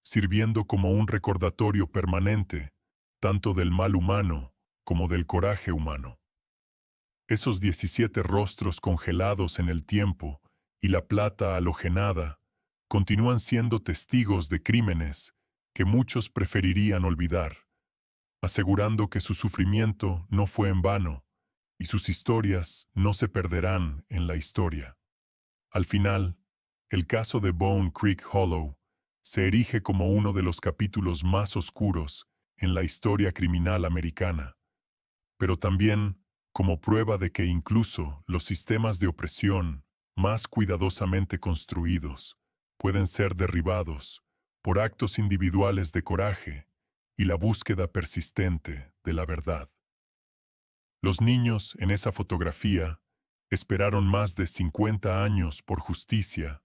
sirviendo como un recordatorio permanente, tanto del mal humano como del coraje humano. Esos 17 rostros congelados en el tiempo y la plata halogenada continúan siendo testigos de crímenes que muchos preferirían olvidar, asegurando que su sufrimiento no fue en vano y sus historias no se perderán en la historia. Al final, el caso de Bone Creek Hollow se erige como uno de los capítulos más oscuros en la historia criminal americana, pero también como prueba de que incluso los sistemas de opresión más cuidadosamente construidos pueden ser derribados por actos individuales de coraje y la búsqueda persistente de la verdad. Los niños en esa fotografía esperaron más de 50 años por justicia